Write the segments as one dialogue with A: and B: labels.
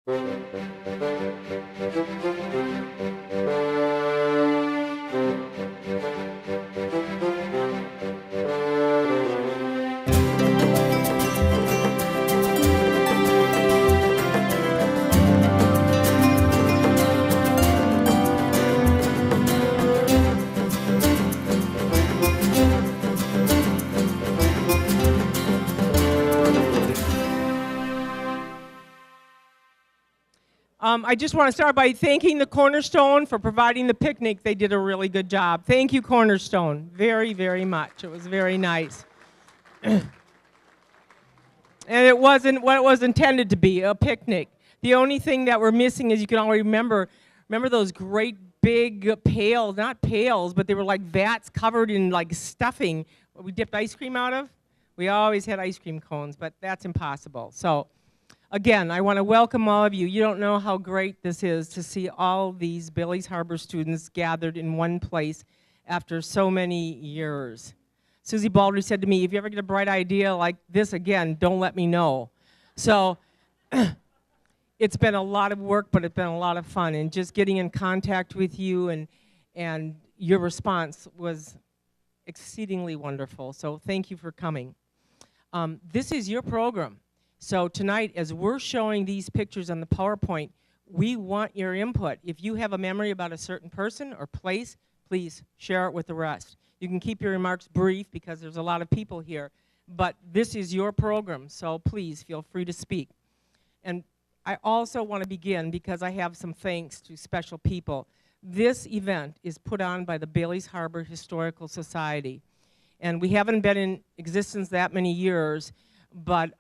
A: I just want to start by thanking the Cornerstone for providing the picnic. They did a really good job. Thank you, Cornerstone, very, very much. It was very nice. And it wasn't what it was intended to be, a picnic. The only thing that we're missing is you can already remember those great big pails, not pails, but they were like vats covered in like stuffing we dipped ice cream out of? We always had ice cream cones, but that's impossible. So again, I want to welcome all of you. You don't know how great this is to see all these Bailey's Harbor students gathered in one place after so many years. Susie Baldry said to me, if you ever get a bright idea like this again, don't let me know. So it's been a lot of work, but it's been a lot of fun. And just getting in contact with you and your response was exceedingly wonderful. So thank you for coming. This is your program. So tonight, as we're showing these pictures on the PowerPoint, we want your input. If you have a memory about a certain person or place, please share it with the rest. You can keep your remarks brief because there's a lot of people here, but this is your program, so please feel free to speak. And I also want to begin because I have some thanks to special people. This event is put on by the Bailey's Harbor Historical Society, and we haven't been in existence that many years, but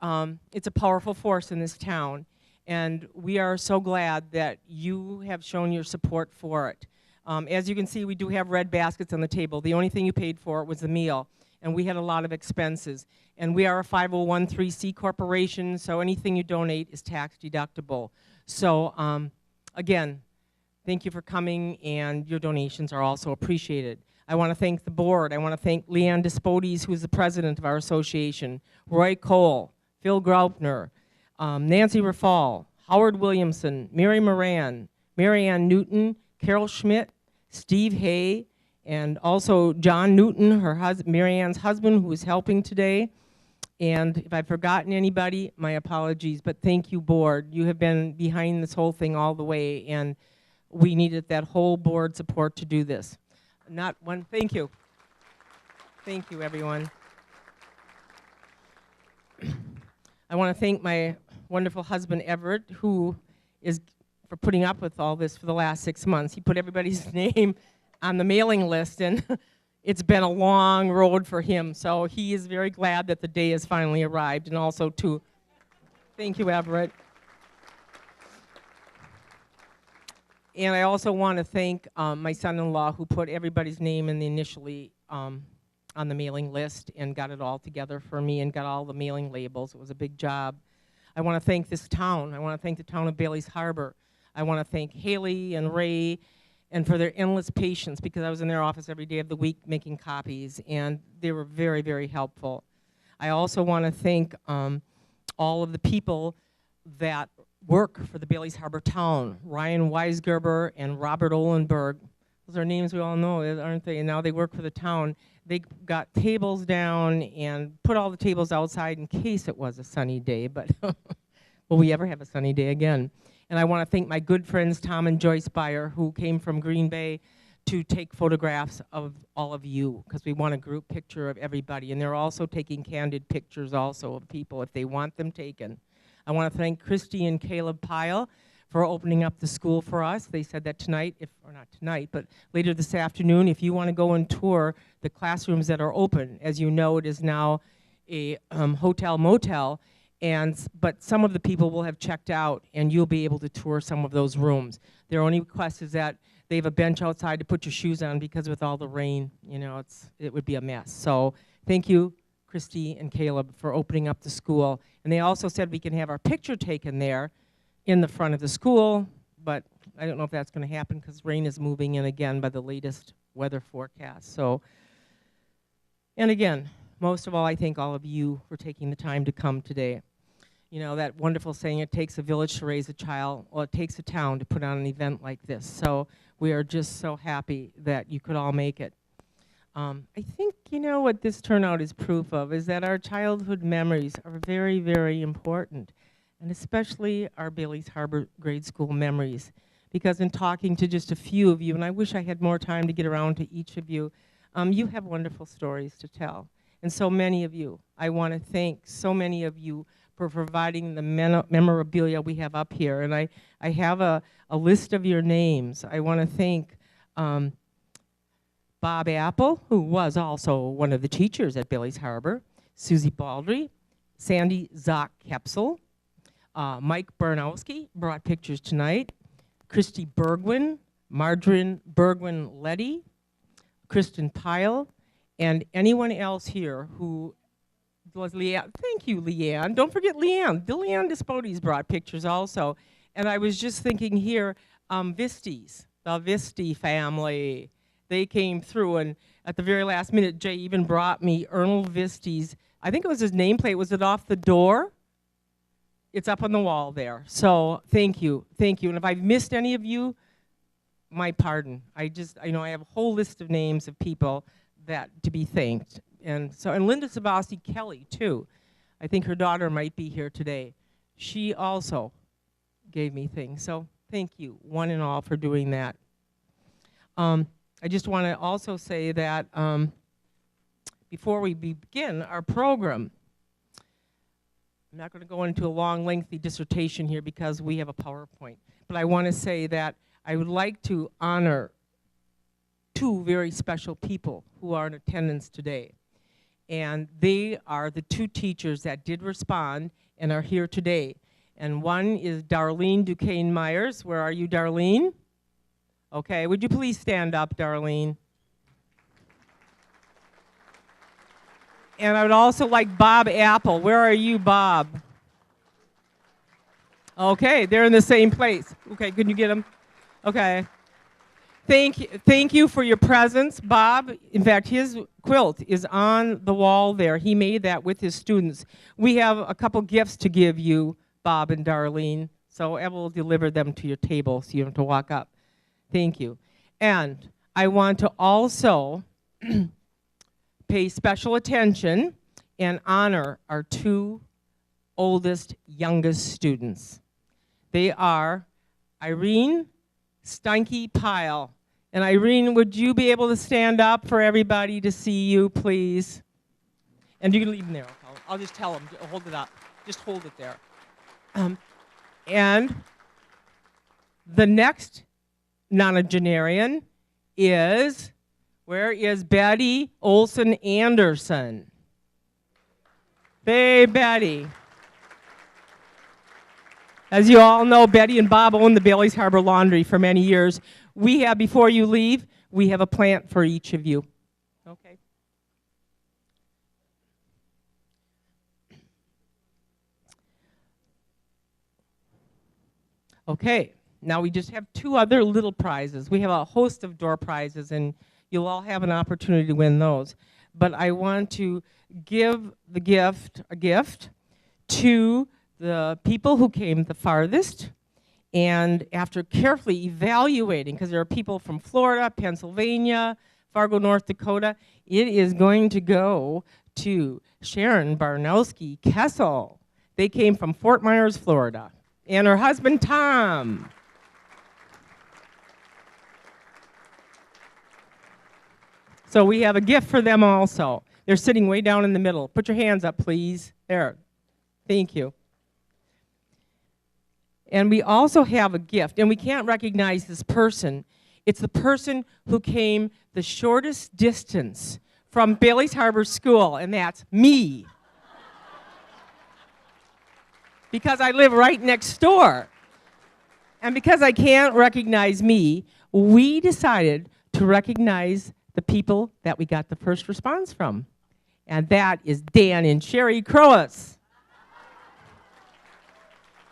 A: it's a powerful force in this town, and we are so glad that you have shown your support for it. As you can see, we do have red baskets on the table. The only thing you paid for was the meal, and we had a lot of expenses. And we are a 501(c) corporation, so anything you donate is tax deductible. So again, thank you for coming, and your donations are also appreciated. I want to thank the board. I want to thank Leanne Despodes, who is the president of our association, Roy Cole, Phil Graupner, Nancy Rafal, Howard Williamson, Mary Moran, Mary Ann Newton, Carol Schmidt, Steve Hay, and also John Newton, Mary Ann's husband, who is helping today. And if I've forgotten anybody, my apologies, but thank you, board. You have been behind this whole thing all the way, and we needed that whole board support to do this. Thank you. Thank you, everyone. I want to thank my wonderful husband, Everett, who is for putting up with all this for the last 6 months. He put everybody's name on the mailing list, and it's been a long road for him. So he is very glad that the day has finally arrived, and also to thank you, Everett. And I also want to thank my son-in-law, who put everybody's name in the initially on the mailing list and got it all together for me and got all the mailing labels. It was a big job. I want to thank this town. I want to thank the town of Bailey's Harbor. I want to thank Haley and Ray and for their endless patience, because I was in their office every day of the week making copies, and they were very, very helpful. I also want to thank all of the people that work for the Bailey's Harbor town, Ryan Weisgerber and Robert Ohlenberg. Those are names we all know, aren't they? And now they work for the town. They got tables down and put all the tables outside in case it was a sunny day, but will we ever have a sunny day again? And I want to thank my good friends Tom and Joyce Beyer, who came from Green Bay to take photographs of all of you, because we want a group picture of everybody. And they're also taking candid pictures also of people if they want them taken. I want to thank Christy and Caleb Pyle for opening up the school for us. They said that tonight, or not tonight, but later this afternoon, if you want to go and tour the classrooms that are open. As you know, it is now a hotel motel, but some of the people will have checked out, and you'll be able to tour some of those rooms. Their only request is that they have a bench outside to put your shoes on, because with all the rain, you know, it would be a mess. So thank you, Christy and Caleb, for opening up the school. And they also said we can have our picture taken there in the front of the school, but I don't know if that's going to happen because rain is moving in again by the latest weather forecast. So, and again, most of all, I thank all of you for taking the time to come today. You know, that wonderful saying, it takes a village to raise a child, well, it takes a town to put on an event like this. So we are just so happy that you could all make it. I think, you know, what this turnout is proof of is that our childhood memories are very, very important, and especially our Bailey's Harbor Grade School memories. Because in talking to just a few of you, and I wish I had more time to get around to each of you, you have wonderful stories to tell. And so many of you, I want to thank so many of you for providing the memorabilia we have up here. And I have a list of your names. I want to thank Bob Apple, who was also one of the teachers at Bailey's Harbor, Susie Baldry, Sandy Zock Kepsel, Mike Barnowski brought pictures tonight, Christy Bergwin, Margarine Bergwin-Letty, Kristen Pyle, and anyone else here who was Leanne. Thank you, Leanne. Don't forget Leanne. Leanne Despodes brought pictures also. And I was just thinking here, Visties, the Visti family. They came through, and at the very last minute, Jay even brought me Ernal Visti's, I think it was his nameplate. Was it off the door? It's up on the wall there. So thank you, thank you. And if I've missed any of you, my pardon. I know I have a whole list of names of people that to be thanked. And Linda Sabasti Kelly too. I think her daughter might be here today. She also gave me things. So thank you, one and all, for doing that. I just want to also say that before we begin our program, I'm not going to go into a long, lengthy dissertation here because we have a PowerPoint, but I want to say that I would like to honor two very special people who are in attendance today. And they are the two teachers that did respond and are here today. And one is Darlene Duquesne Myers. Where are you, Darlene? Okay, would you please stand up, Darlene? And I would also like Bob Apple. Where are you, Bob? Okay, they're in the same place. Okay, can you get them? Okay. Thank you for your presence, Bob. In fact, his quilt is on the wall there. He made that with his students. We have a couple gifts to give you, Bob and Darlene. So Eva will deliver them to your table so you don't have to walk up. Thank you. And I want to also pay special attention and honor our two oldest, youngest students. They are Irene Steinke Pyle. And Irene, would you be able to stand up for everybody to see you, please? And you can leave them there. I'll just tell them, hold it up. Just hold it there. And the next nonagenarian is, where is Betty Olson Anderson? Hey, Betty. As you all know, Betty and Bob owned the Bailey's Harbor Laundry for many years. We have, before you leave, we have a plant for each of you. Okay. Okay, now we just have two other little prizes. We have a host of door prizes, and you'll all have an opportunity to win those. But I want to give a gift to the people who came the farthest, and after carefully evaluating, because there are people from Florida, Pennsylvania, Fargo, North Dakota, it is going to go to Sharon Barnowski Kessel. They came from Fort Myers, Florida, and her husband, Tom. So we have a gift for them also. They're sitting way down in the middle. Put your hands up, please. There. Thank you. And we also have a gift, and we can't recognize this person. It's the person who came the shortest distance from Bailey's Harbor School, and that's me. Because I live right next door. And because I can't recognize me, we decided to recognize the people that we got the first response from. And that is Dan and Sherry Croas.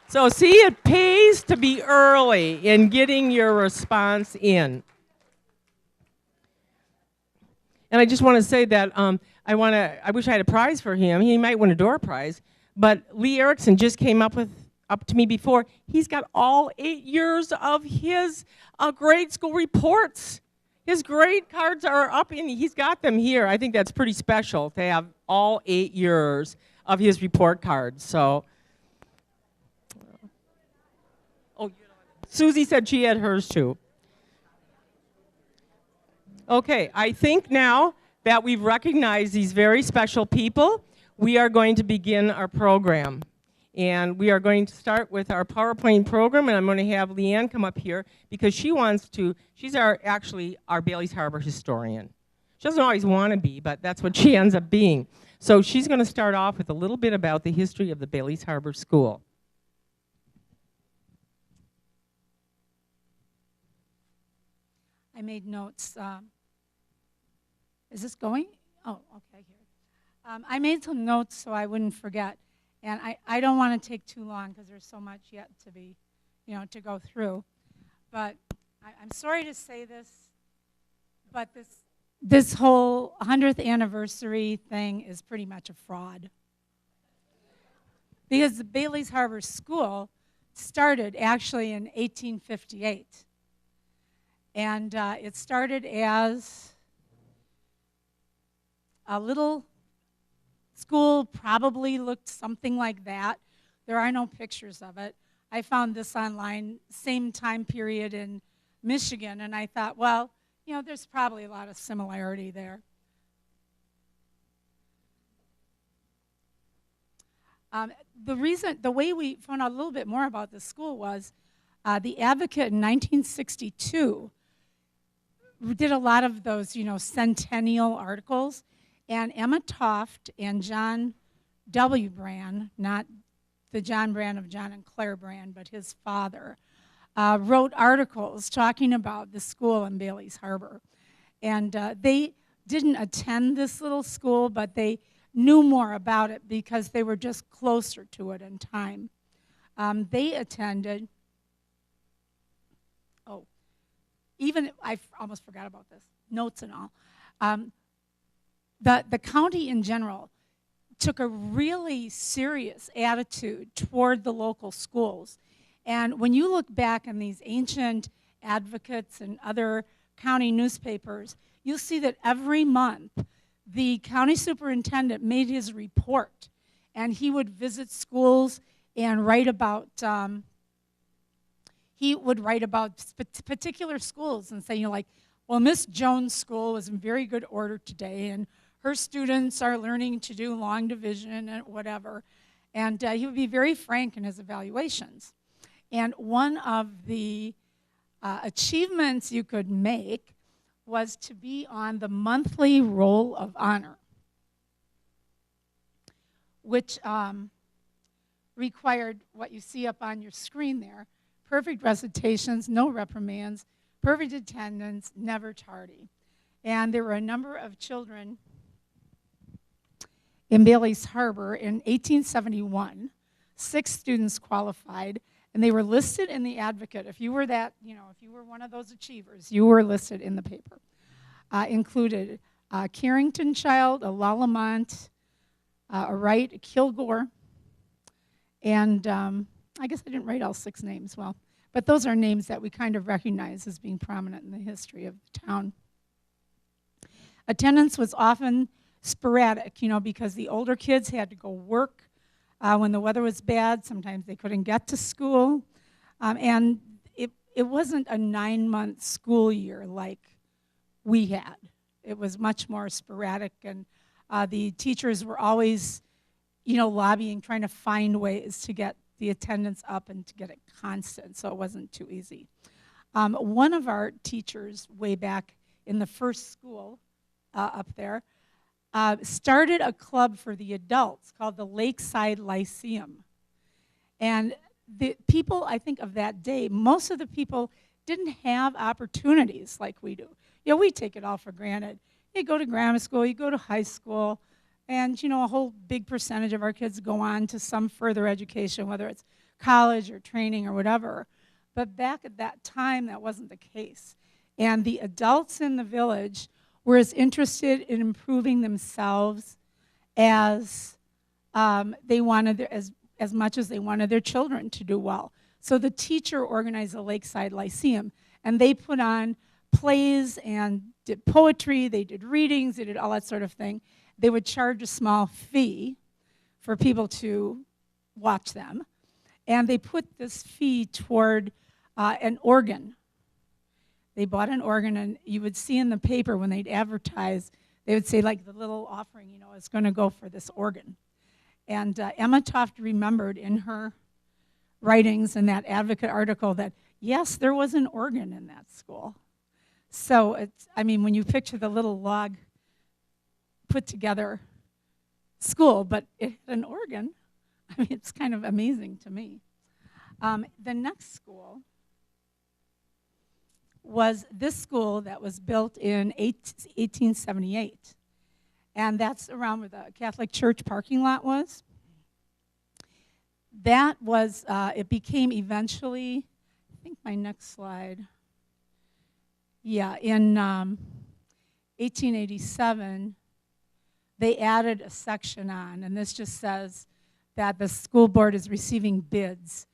A: So see, it pays to be early in getting your response in. And I just want to say that I wish I had a prize for him. He might win a door prize. But Lee Erickson just came up to me before. He's got all 8 years of his grade school reports. His grade cards are up, and he's got them here. I think that's pretty special to have all 8 years of his report cards. So, oh, Susie said she had hers too. Okay, I think now that we've recognized these very special people, we are going to begin our program. And we are going to start with our PowerPoint program, and I'm going to have Leanne come up here because she's actually our Bailey's Harbor historian. She doesn't always want to be, but that's what she ends up being. So she's going to start off with a little bit about the history of the Bailey's Harbor School.
B: I made notes. Is this going? Oh, okay, here. I made some notes so I wouldn't forget. And I don't want to take too long because there's so much yet to be, to go through. But I'm sorry to say this, but this whole 100th anniversary thing is pretty much a fraud. Because the Bailey's Harbor School started actually in 1858. And it started as a little school, probably looked something like that. There are no pictures of it. I found this online, same time period in Michigan, and I thought, well, there's probably a lot of similarity there. The way we found out a little bit more about this school was the Advocate in 1962 did a lot of those, centennial articles. And Emma Toft and John W. Brand, not the John Brand of John and Claire Brand, but his father, wrote articles talking about the school in Bailey's Harbor. And they didn't attend this little school, but they knew more about it because they were just closer to it in time. They attended, I almost forgot about this, notes and all. The county in general took a really serious attitude toward the local schools. And when you look back in these ancient Advocates and other county newspapers, you'll see that every month the county superintendent made his report, and he would visit schools and write about particular schools and say, well, Miss Jones' school was in very good order today, and her students are learning to do long division and whatever. And he would be very frank in his evaluations. And one of the achievements you could make was to be on the monthly Roll of Honor, which required what you see up on your screen there: perfect recitations, no reprimands, perfect attendance, never tardy. And there were a number of children in Bailey's Harbor in 1871. 6 students qualified, and they were listed in the Advocate. If you were if you were one of those achievers, you were listed in the paper. Included a Carrington child, a Lallemont, a Wright, a Kilgore, and I guess I didn't write all 6 names well, but those are names that we kind of recognize as being prominent in the history of the town. Attendance was often sporadic, because the older kids had to go work when the weather was bad. Sometimes they couldn't get to school. And it wasn't a 9-month school year like we had. It was much more sporadic, and the teachers were always, lobbying, trying to find ways to get the attendance up and to get it constant, so it wasn't too easy. One of our teachers way back in the first school up there started a club for the adults called the Lakeside Lyceum. And the people, I think, of that day, most of the people didn't have opportunities like we do. We take it all for granted. You go to grammar school, you go to high school, and, a whole big percentage of our kids go on to some further education, whether it's college or training or whatever. But back at that time, that wasn't the case. And the adults in the village were as interested in improving themselves as they wanted as much as they wanted their children to do well. So the teacher organized the Lakeside Lyceum, and they put on plays and did poetry, they did readings, they did all that sort of thing. They would charge a small fee for people to watch them, and they put this fee toward an organ. They bought an organ, and you would see in the paper when they'd advertise, they would say, like, the little offering, is going to go for this organ. And Emma Toft remembered in her writings in that Advocate article that, yes, there was an organ in that school. So, when you picture the little log put together school, but it had an organ, it's kind of amazing to me. The next school was this school that was built in 1878. And that's around where the Catholic Church parking lot was. That was, it became eventually, I think my next slide, in 1887, they added a section on, and this just says that the school board is receiving bids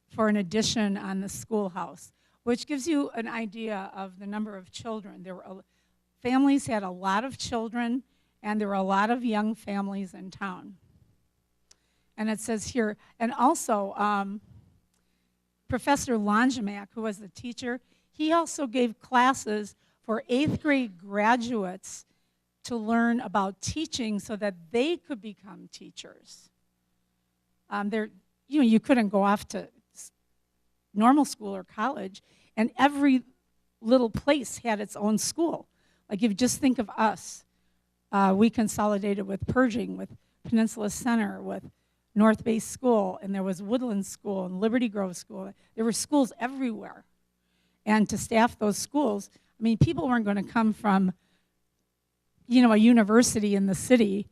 B: for an addition on the schoolhouse, which gives you an idea of the number of children. Families had a lot of children, and there were a lot of young families in town. And it says here, and also Professor Longemak, who was the teacher, he also gave classes for 8th grade graduates to learn about teaching so that they could become teachers. You couldn't go off to normal school or college, and every little place had its own school. Like, if you just think of us, we consolidated with Pershing, with Peninsula Center, with North Bay School, and there was Woodland School and Liberty Grove School. There were schools everywhere. And to staff those schools, people weren't going to come from, a university in the city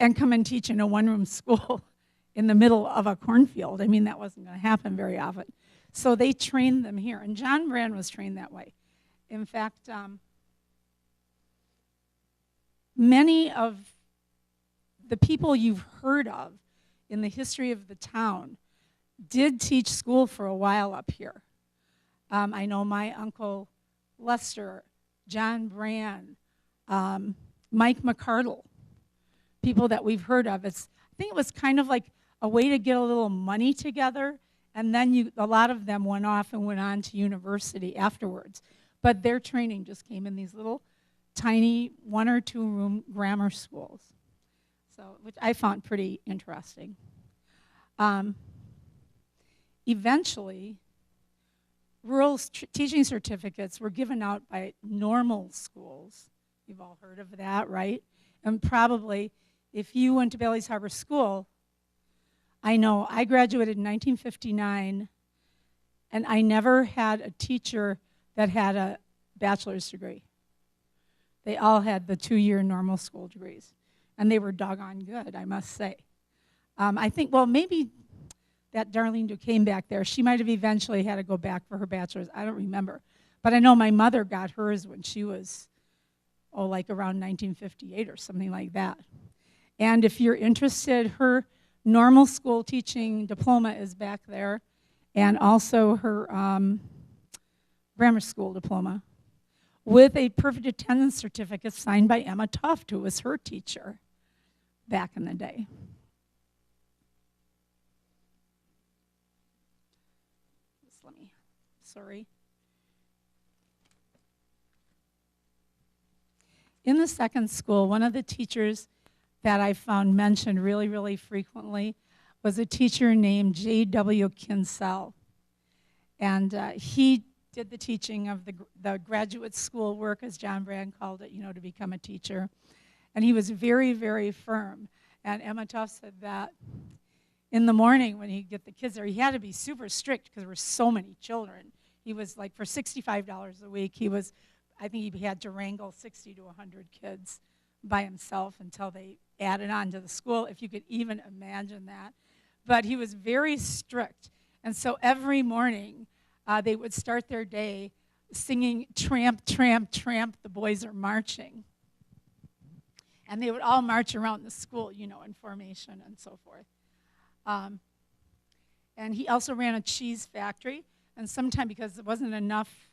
B: and come and teach in a one-room school in the middle of a cornfield. That wasn't going to happen very often. So they trained them here. And John Brand was trained that way. In fact, many of the people you've heard of in the history of the town did teach school for a while up here. I know my Uncle Lester, John Brand, Mike McCardle, people that we've heard of. I think it was kind of like a way to get a little money together, and then a lot of them went off and went on to university afterwards. But their training just came in these little tiny 1 or 2 room grammar schools, which I found pretty interesting. Eventually, rural teaching certificates were given out by normal schools. You've all heard of that, right? And probably, if you went to Bailey's Harbor School, I know I graduated in 1959, and I never had a teacher that had a bachelor's degree. They all had the 2-year normal school degrees, and they were doggone good, I must say. I think, maybe that Darlene Duquesne back there, she might have eventually had to go back for her bachelor's. I don't remember. But I know my mother got hers when she was, like around 1958 or something like that. And if you're interested, her normal school teaching diploma is back there, and also her grammar school diploma, with a perfect attendance certificate signed by Emma Toft, who was her teacher back in the day. Sorry. In the second school, one of the teachers that I found mentioned really, really frequently was a teacher named J.W. Kinsell. And he did the teaching of the graduate school work, as John Brand called it, to become a teacher. And he was very, very firm. And Emma Toft said that in the morning when he'd get the kids there, he had to be super strict because there were so many children. He was like, for $65 a week, I think he had to wrangle 60 to 100 kids by himself until they added on to the school, if you could even imagine that. But he was very strict. And so every morning, they would start their day singing, "Tramp, tramp, tramp, the boys are marching." And they would all march around the school, you know, in formation and so forth. And he also ran a cheese factory. And sometime, because there wasn't enough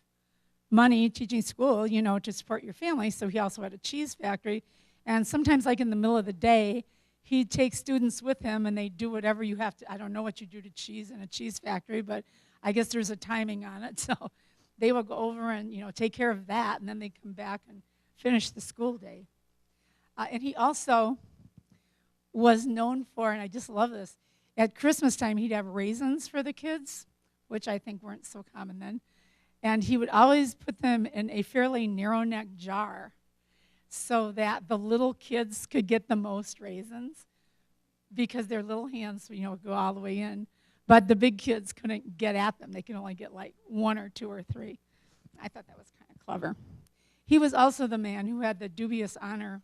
B: money teaching school, you know, to support your family, so he also had a cheese factory. And sometimes, like in the middle of the day, he'd take students with him, and they'd do whatever you have to. I don't know what you do to cheese in a cheese factory, but I guess there's a timing on it. So they would go over and, you know, take care of that, and then they'd come back and finish the school day. And he also was known for, and I just love this, at Christmas time he'd have raisins for the kids, which I think weren't so common then. And he would always put them in a fairly narrow-necked jar so that the little kids could get the most raisins because their little hands, you know, would go all the way in. But the big kids couldn't get at them. They could only get like 1 or 2 or 3. I thought that was kind of clever. He was also the man who had the dubious honor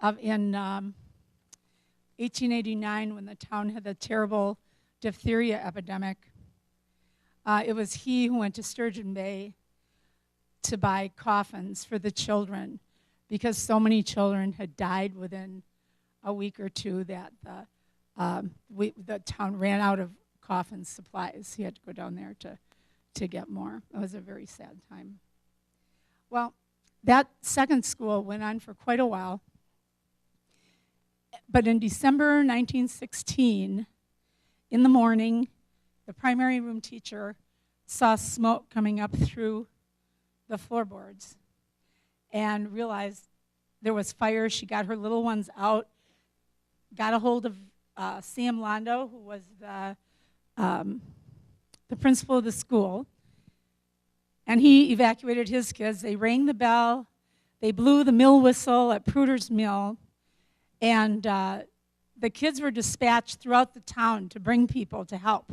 B: of, in 1889, when the town had the terrible diphtheria epidemic, it was he who went to Sturgeon Bay to buy coffins for the children because so many children had died within a week or two that the town ran out of coffin supplies. He had to go down there to get more. It was a very sad time. Well, that second school went on for quite a while. But in December 1916, in the morning, the primary room teacher saw smoke coming up through the floorboards and realized there was fire. She got her little ones out, got a hold of Sam Londo, who was the principal of the school, and he evacuated his kids. They rang the bell. They blew the mill whistle at Pruder's Mill, and the kids were dispatched throughout the town to bring people to help,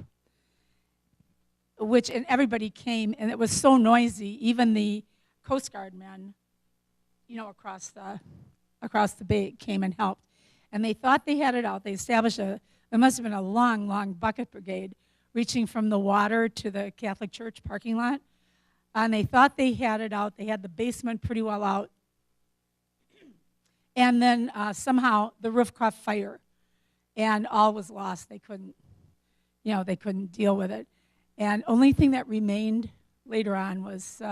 B: and everybody came, and it was so noisy, even the Coast Guard men, you know, across the bay came and helped. And they thought they had it out. They established there must have been a long, long bucket brigade reaching from the water to the Catholic Church parking lot. And they thought they had it out. They had the basement pretty well out. And then somehow the roof caught fire, and all was lost. They couldn't deal with it. And only thing that remained later on was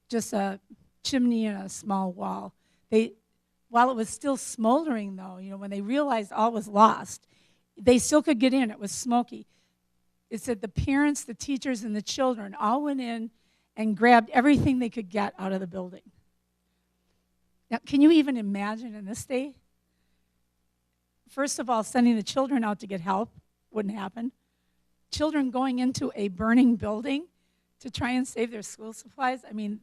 B: just a chimney and a small wall. While it was still smoldering, though, you know, when they realized all was lost, they still could get in. It was smoky. It said the parents, the teachers, and the children all went in and grabbed everything they could get out of the building. Now, can you even imagine in this day? First of all, sending the children out to get help wouldn't happen. Children going into a burning building to try and save their school supplies, I mean,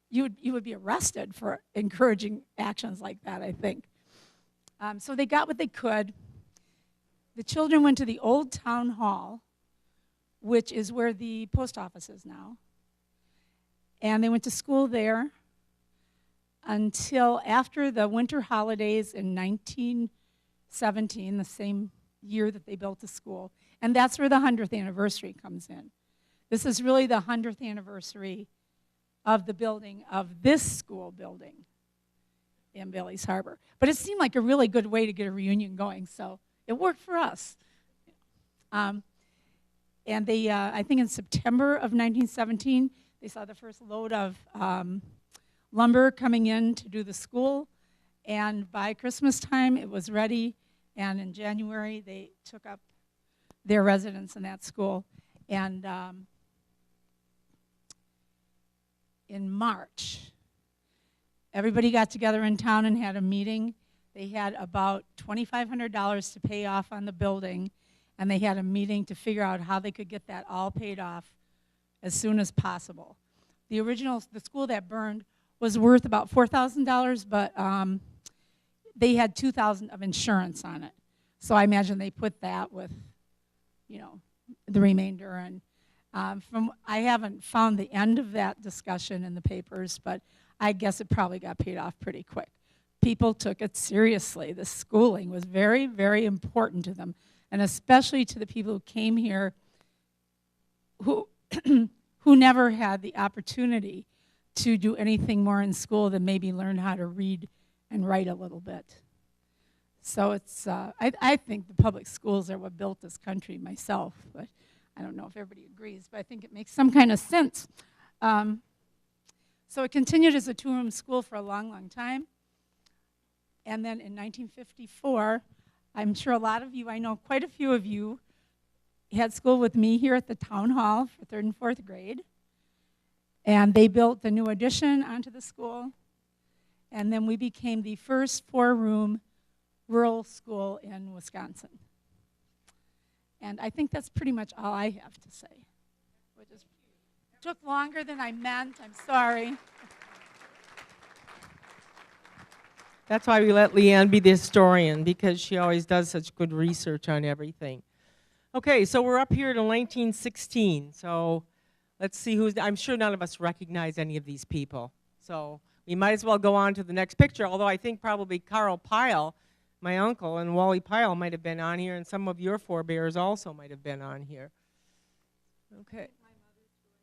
B: you would be arrested for encouraging actions like that, I think. So they got what they could. The children went to the old town hall, which is where the post office is now. And they went to school there until after the winter holidays in 1917, the same year that they built the school. And that's where the 100th anniversary comes in. This is really the 100th anniversary of the building of this school building in Bailey's Harbor. But it seemed like a really good way to get a reunion going, so it worked for us. And they, I think in September of 1917, they saw the first load of lumber coming in to do the school, and by Christmas time it was ready, and in January they took up their residence in that school. And in March, everybody got together in town and had a meeting. They had about $2,500 to pay off on the building, and they had a meeting to figure out how they could get that all paid off as soon as possible. The school that burned was worth about $4,000, but they had $2,000 of insurance on it. So I imagine they put that with, you know, the remainder. And I haven't found the end of that discussion in the papers, but I guess it probably got paid off pretty quick. People took it seriously. The schooling was very, very important to them, and especially to the people who came here who who never had the opportunity to do anything more in school than maybe learn how to read and write a little bit. So it's, I think the public schools are what built this country myself, but I don't know if everybody agrees, but I think it makes some kind of sense. So it continued as a two-room school for a long, long time. And then in 1954, I'm sure a lot of you, I know quite a few of you, had school with me here at the town hall for 3rd and 4th grade. And they built the new addition onto the school. And then we became the first 4-room rural school in Wisconsin. And I think that's pretty much all I have to say. It just took longer than I meant. I'm sorry.
A: That's why we let Leanne be the historian, because she always does such good research on everything. Okay, so we're up here to 1916. So let's see who's, I'm sure none of us recognize any of these people. So we might as well go on to the next picture, although I think probably Carl Pyle, my uncle, and Wally Pyle might have been on here, and some of your forebears also might have been on here. Okay.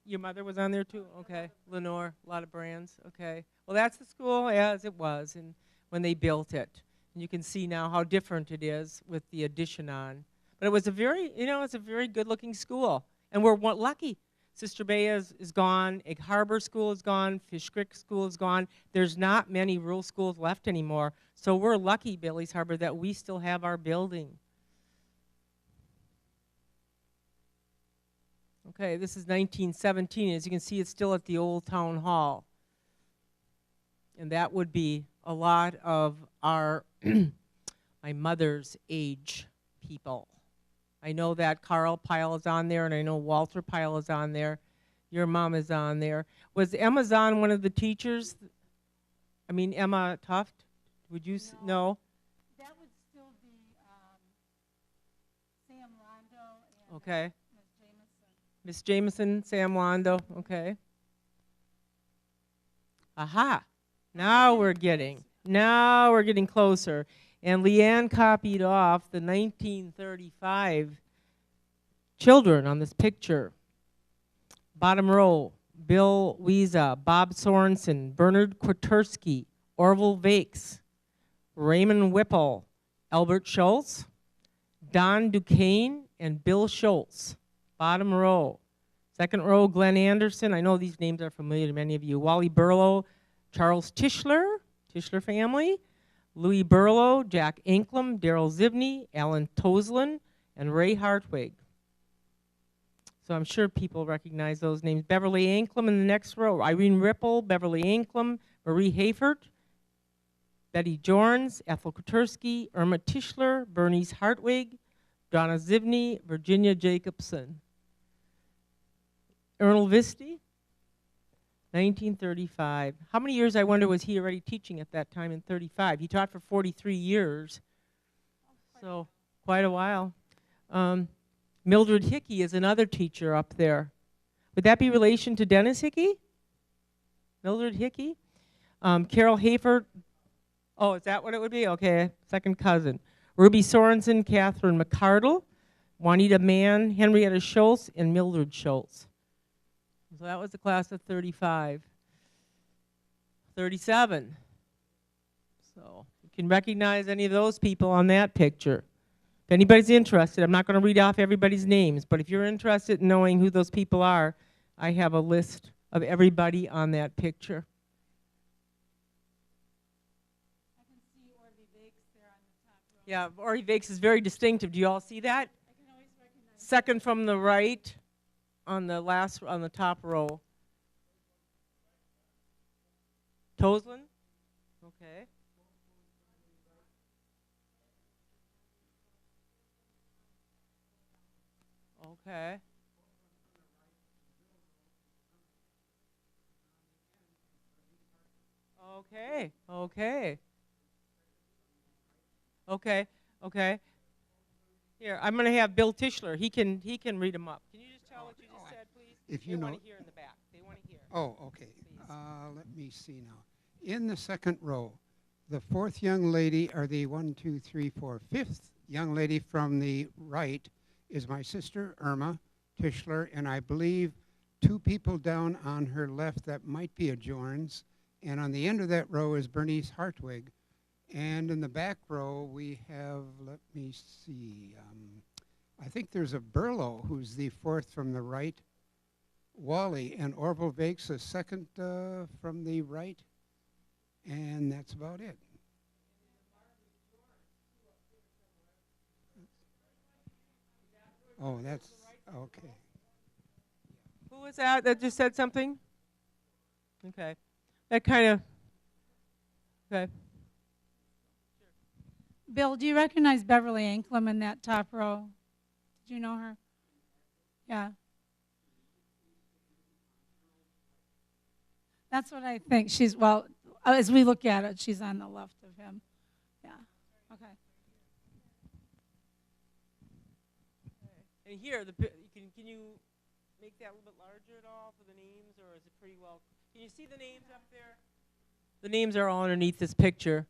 A: Your mother was on there too? Okay. Lenore, a lot of brands. Okay. Well, that's the school as it was and when they built it. And you can see now how different it is with the addition on. But it was a very, it's a very good-looking school. And we're lucky. Sister Bay is gone. Egg Harbor School is gone. Fish Creek School is gone. There's not many rural schools left anymore. So we're lucky, Bailey's Harbor, that we still have our building. Okay, this is 1917. As you can see, it's still at the old town hall. And that would be a lot of our, my mother's age people. I know that Carl Pyle is on there, and I know Walter Pyle is on there. Your mom is on there. Was Emma Zahn one of the teachers? I mean, Emma Tuft? Would you no?
B: That would still be Sam Londo and
A: okay.
B: Ms. Jameson.
A: Miss Jameson, Sam Londo, okay. Aha. Now we're getting closer. And Leanne copied off the 1935 children on this picture. Bottom row, Bill Wiesa, Bob Sorensen, Bernard Kwiatkowski, Orville Vakes, Raymond Whipple, Albert Schultz, Don Duquesne, and Bill Schultz. Bottom row. Second row, Glenn Anderson. I know these names are familiar to many of you. Wally Burlow, Charles Tischler, Tischler family. Louis Burlow, Jack Anklem, Darrell Zivney, Alan Toslin, and Ray Hartwig. So I'm sure people recognize those names. Beverly Anklem in the next row. Irene Ripple, Beverly Anklem, Marie Hayford, Betty Jorns, Ethel Kwiatkowski, Irma Tischler, Bernice Hartwig, Donna Zivney, Virginia Jacobson. Ernest Visti, 1935. How many years, I wonder, was he already teaching at that time in 35? He taught for 43 years, so quite a while. Mildred Hickey is another teacher up there. Would that be relation to Dennis Hickey? Mildred Hickey? Carol Hayford. Oh, is that what it would be? Okay, second cousin. Ruby Sorensen, Catherine McCardle, Juanita Mann, Henrietta Schultz, and Mildred Schultz. So that was the class of 35. 37. So you can recognize any of those people on that picture. If anybody's interested, I'm not going to read off everybody's names, but if you're interested in knowing who those people are, I have a list of everybody on that picture.
B: I can see Orville Vakes there on the top row.
A: Yeah, Orville Vakes is very distinctive. Do you all see that?
B: I can always recognize.
A: Second from the right. On the top row. Toslin? Okay. Okay. Okay. Okay. Okay. Okay. Here, I'm going to have Bill Tischler. He can read them up. Can you just tell what you just said, please?
C: If you
A: they
C: know.
A: want to hear in the back. They want to hear.
C: Oh, okay.
A: Please.
C: Let me see now. In the second row, the fourth young lady, or the 1, 2, 3, 4, fifth young lady from the right is my sister, Irma Tischler, and I believe two people down on her left that might be a Jorns. And on the end of that row is Bernice Hartwig, And in the back row, we have, let me see, I think there's a Burlow who's the fourth from the right, Wally, and Orville Vake's the second from the right, and that's about it. Oh, that's, okay.
A: Who was that just said something? Okay. That kind of, okay.
B: Bill, do you recognize Beverly Anklam in that top row? Did you know her? Yeah. That's what I think. She's, well, as we look at it, she's on the left of him. Yeah. Okay.
A: And here, can you make that a little bit larger at all for the names, or is it pretty well? Can you see the names up there? The names are all underneath this picture.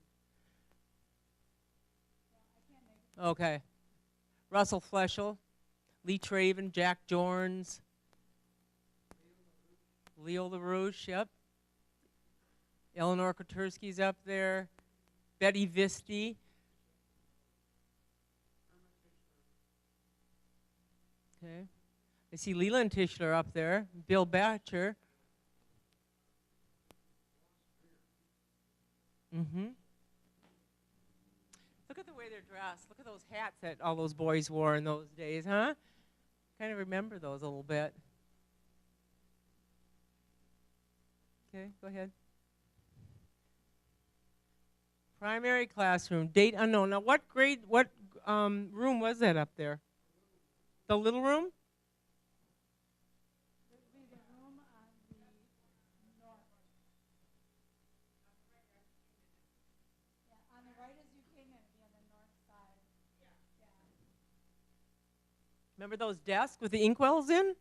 A: Okay. Russell Fleschel, Lee Traven, Jack Jorns, Leo LaRouche, yep. Eleanor Kotersky's up there. Betty Visti. Okay. I see Leland Tischler up there. Bill Batcher. Mm-hmm. Look at the way they're dressed. Look at those hats that all those boys wore in those days, huh? Kind of remember those a little bit. Okay, go ahead. Primary classroom, date unknown. Now, what grade, what room was that up there? The little room? Remember those desks with the inkwells in?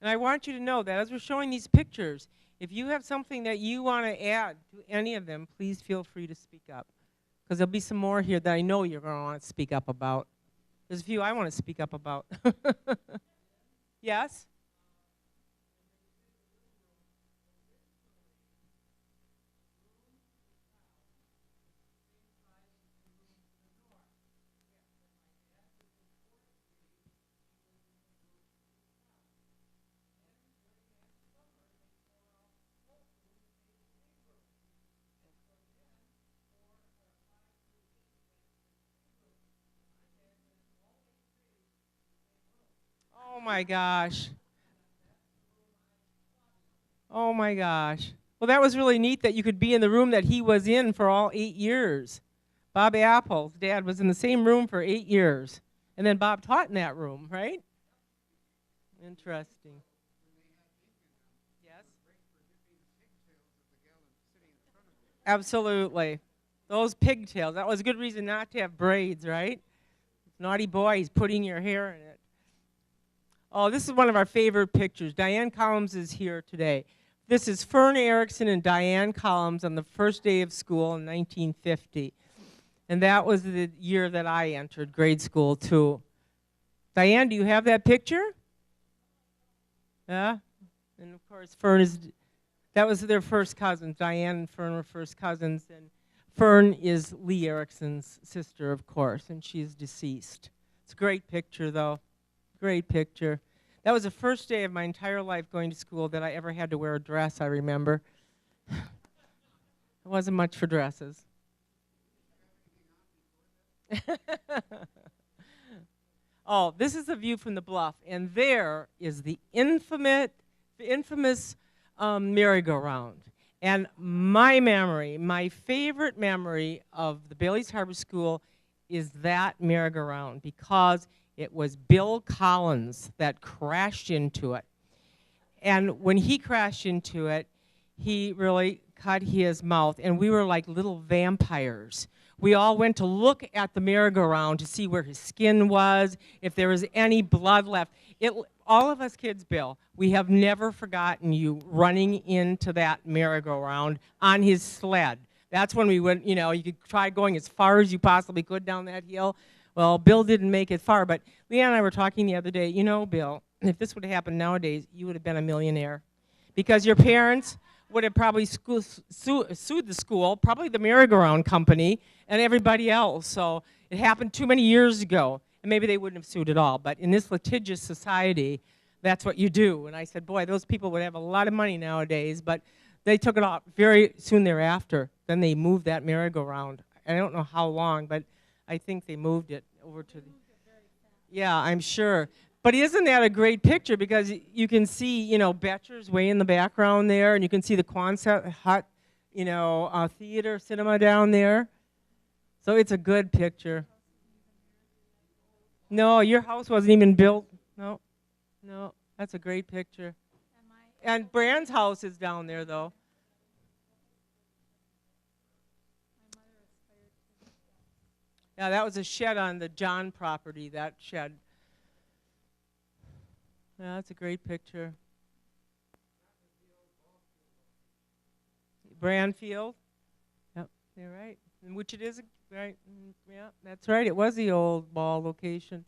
A: And I want you to know that as we're showing these pictures, if you have something that you want to add to any of them, please feel free to speak up. Because there'll be some more here that I know you're going to want to speak up about. There's a few I want to speak up about. Yes? Oh my gosh. Oh my gosh. Well, that was really neat that you could be in the room that he was in for all 8 years. Bob Apple's dad was in the same room for 8 years. And then Bob taught in that room, right? Interesting. Yes? Absolutely. Those pigtails, that was a good reason not to have braids, right? Naughty boys putting your hair in it. Oh, this is one of our favorite pictures. Diane Collins is here today. This is Fern Erickson and Diane Collins on the first day of school in 1950. And that was the year that I entered grade school, too. Diane, do you have that picture? Yeah? And, of course, Fern is, that was their first cousins. Diane and Fern were first cousins. And Fern is Lee Erickson's sister, of course, and she's deceased. It's a great picture, though. Great picture. That was the first day of my entire life going to school that I ever had to wear a dress, I remember. It wasn't much for dresses. Oh, this is a view from the bluff, and there is the infamous merry-go-round. And my memory, my favorite memory of the Bailey's Harbor School is that merry-go-round, because it was Bill Collins that crashed into it. And when he crashed into it, he really cut his mouth, and we were like little vampires. We all went to look at the merry-go-round to see where his skin was, if there was any blood left. All of us kids, Bill, we have never forgotten you running into that merry-go-round on his sled. That's when we went, you know, you could try going as far as you possibly could down that hill. Well, Bill didn't make it far, but Leanne and I were talking the other day, you know, Bill, if this would have happened nowadays, you would have been a millionaire. Because your parents would have probably sued the school, probably the merry-go-round company, and everybody else. So it happened too many years ago, and maybe they wouldn't have sued at all. But in this litigious society, that's what you do. And I said, boy, those people would have a lot of money nowadays, but they took it off very soon thereafter. Then they moved that merry-go-round. I don't know how long, but I think they moved it over to the... Yeah, I'm sure. But isn't that a great picture? Because you can see, you know, Betcher's way in the background there, and you can see the Quonset hut, you know, theater, cinema down there. So it's a good picture. No, your house wasn't even built. No, no, that's a great picture. And Brand's house is down there, though. Yeah, that was a shed on the John property, that shed. Yeah, that's a great picture. Brandfield. Yep, you're right. And which it is, right? Yeah, that's right. It was the old ball location.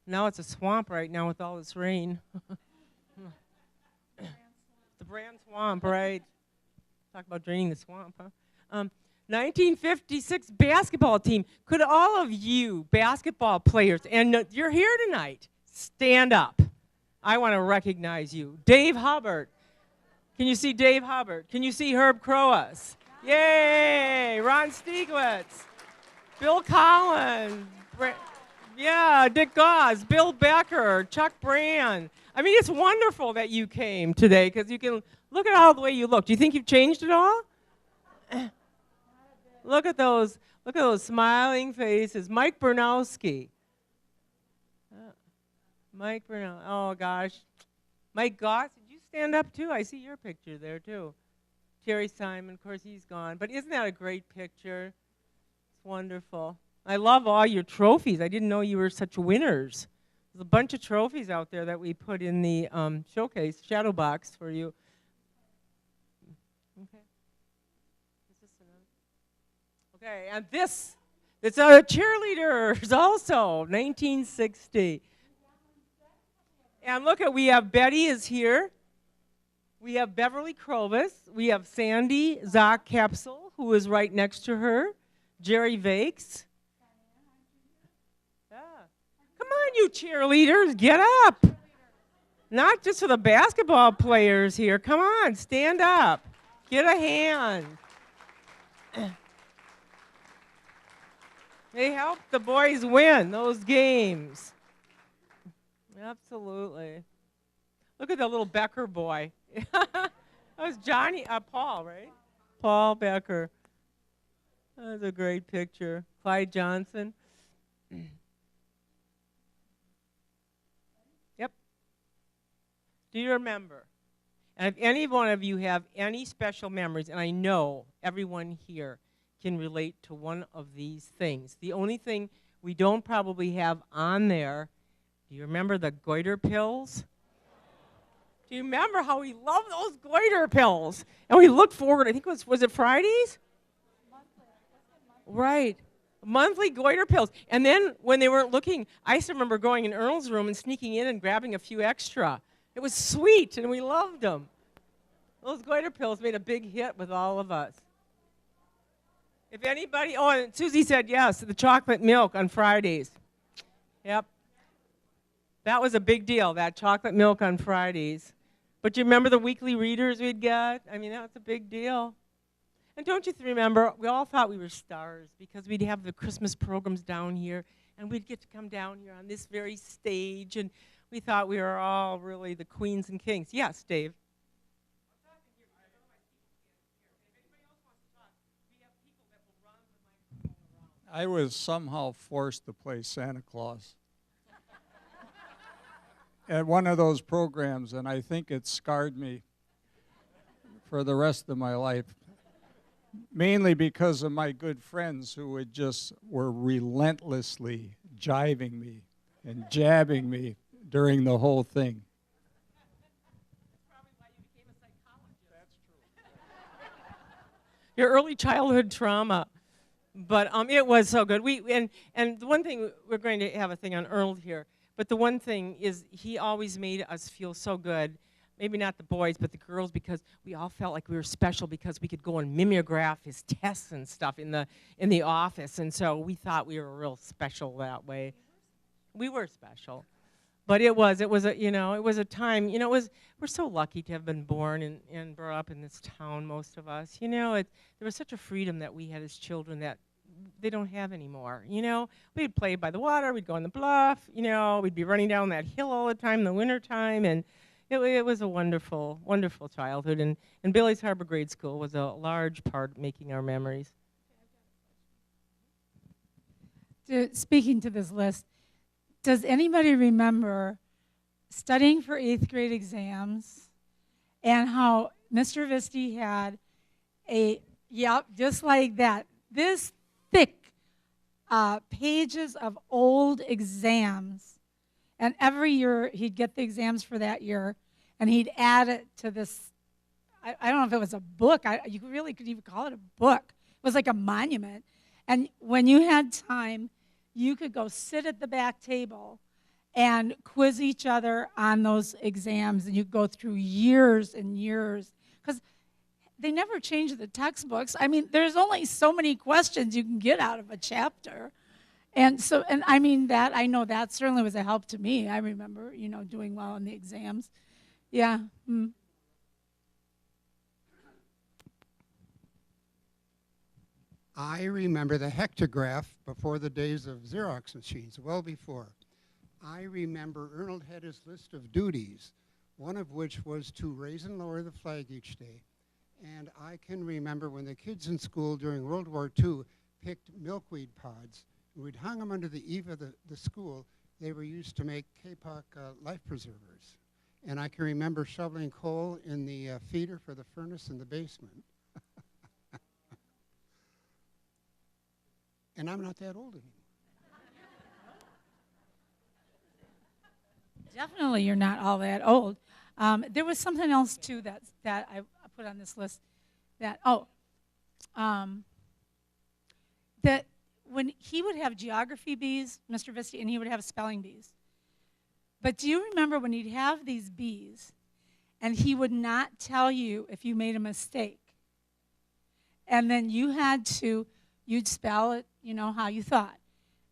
A: Now it's a swamp right now with all this rain. The Brand Swamp, right? Talk about draining the swamp, huh? 1956 basketball team. Could all of you basketball players, and you're here tonight, stand up. I want to recognize you. Dave Hubbard. Can you see Dave Hubbard? Can you see Herb Croas? Yay! Ron Stieglitz. Bill Collins. Yeah, Dick Gauze. Bill Becker. Chuck Brand. I mean, it's wonderful that you came today because you can look at all the way you look. Do you think you've changed at all? Look at those smiling faces. Mike Bernowski. Mike Bernowski. Oh, gosh. Mike Goss, did you stand up, too? I see your picture there, too. Terry Simon, of course, he's gone. But isn't that a great picture? It's wonderful. I love all your trophies. I didn't know you were such winners. There's a bunch of trophies out there that we put in the showcase, shadow box for you. Okay. Okay, and it's our cheerleaders also, 1960. And look at, we have Betty is here. We have Beverly Krovis. We have Sandy Zock Capsule, who is right next to her. Jerry Vakes. Yeah. Come on, you cheerleaders, get up. Not just for the basketball players here. Come on, stand up. Get a hand. They helped the boys win those games. Absolutely. Look at the little Becker boy. That was Paul, right? Paul Becker. That's a great picture. Clyde Johnson. Yep. Do you remember? And if any one of you have any special memories, and I know everyone here can relate to one of these things. The only thing we don't probably have on there, do you remember the goiter pills? Do you remember how we loved those goiter pills? And we looked forward, I think it was it Fridays? Right. Monthly goiter pills. And then when they weren't looking, I still remember going in Earl's room and sneaking in and grabbing a few extra. It was sweet, and we loved them. Those goiter pills made a big hit with all of us. If anybody, oh, and Susie said yes, the chocolate milk on Fridays. Yep. That was a big deal, that chocolate milk on Fridays. But do you remember the weekly readers we'd get? I mean, that was a big deal. And don't you remember, we all thought we were stars because we'd have the Christmas programs down here, and we'd get to come down here on this very stage, and we thought we were all really the queens and kings. Yes, Dave.
D: I was somehow forced to play Santa Claus at one of those programs, and I think it scarred me for the rest of my life, mainly because of my good friends who were relentlessly jiving me and jabbing me during the whole thing.
A: That's probably why you became a psychologist. That's true. Your early childhood trauma. But it was so good. And the one thing, we're going to have a thing on Earl here, but the one thing is he always made us feel so good. maybe not the boys, but the girls, because we all felt like we were special because we could go and mimeograph his tests and stuff in the office, and so we thought we were real special that way. We were special, but it was a time. We're so lucky to have been born and brought up in this town. Most of us, there was such a freedom that we had as children that they don't have anymore. We'd play by the water, we'd go on the bluff, we'd be running down that hill all the time in the wintertime, and it was a wonderful, wonderful childhood, and Billy's Harbor Grade School was a large part of making our memories.
B: Speaking to this list, does anybody remember studying for 8th grade exams and how Mr. Visti had just like that, this thick pages of old exams, and every year he'd get the exams for that year and he'd add it to this, I don't know if it was a book, you really could even call it a book. It was like a monument. And when you had time, you could go sit at the back table and quiz each other on those exams, and you'd go through years and years, because they never change the textbooks. I mean, there's only so many questions you can get out of a chapter. And I mean, I know that certainly was a help to me. I remember, doing well in the exams. Yeah.
C: I remember the hectograph before the days of Xerox machines, well before. I remember Arnold had his list of duties, one of which was to raise and lower the flag each day. And I can remember when the kids in school during World War II picked milkweed pods, and we'd hung them under the eave of the school. They were used to make Kapok life preservers. And I can remember shoveling coal in the feeder for the furnace in the basement. And I'm not that old anymore.
B: Definitely you're not all that old. There was something else, too, that I put on this list. That when he would have geography bees, Mr. Visti, and he would have spelling bees. But do you remember when he'd have these bees, and he would not tell you if you made a mistake? And then you'd spell it, how you thought.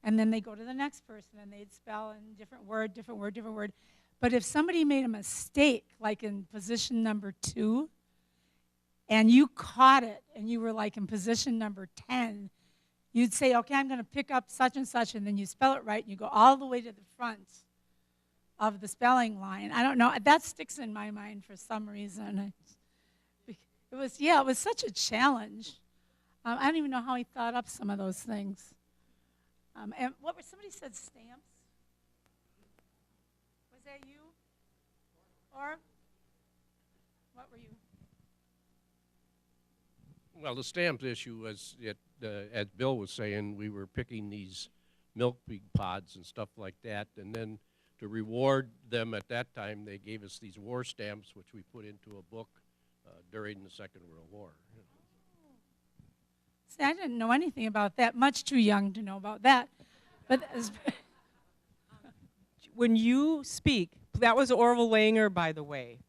B: And then they go to the next person, and they'd spell in different word. But if somebody made a mistake, like in position number 2, and you caught it, and you were like in position number 10, you'd say, okay, I'm going to pick up such and such, and then you spell it right, and you go all the way to the front of the spelling line. I don't know. That sticks in my mind for some reason. It was such a challenge. I don't even know how he thought up some of those things. And somebody said stamps? Was that you? Or what were you?
E: Well, the stamps issue was, as Bill was saying, we were picking these milkweed pods and stuff like that, and then to reward them at that time, they gave us these war stamps, which we put into a book during the Second World War.
B: See, I didn't know anything about that. Much too young to know about that. But
A: When you speak, that was Orville Langer, by the way.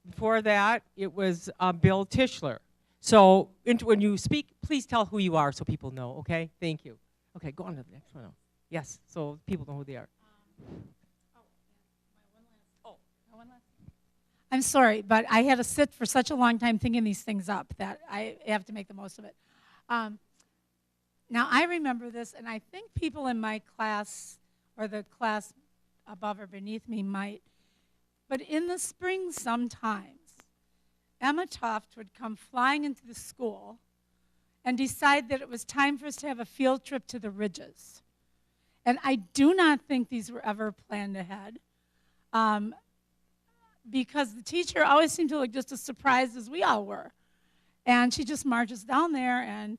A: Before that, it was Bill Tischler. So when you speak, please tell who you are so people know, okay? Thank you. Okay, go on to the next one. Yes, so people know who they are.
B: I'm sorry, but I had to sit for such a long time thinking these things up that I have to make the most of it. Now, I remember this, and I think people in my class or the class above or beneath me might, but in the spring sometimes, Emma Toft would come flying into the school and decide that it was time for us to have a field trip to the Ridges. And I do not think these were ever planned ahead. Because the teacher always seemed to look just as surprised as we all were. And she just marches down there and,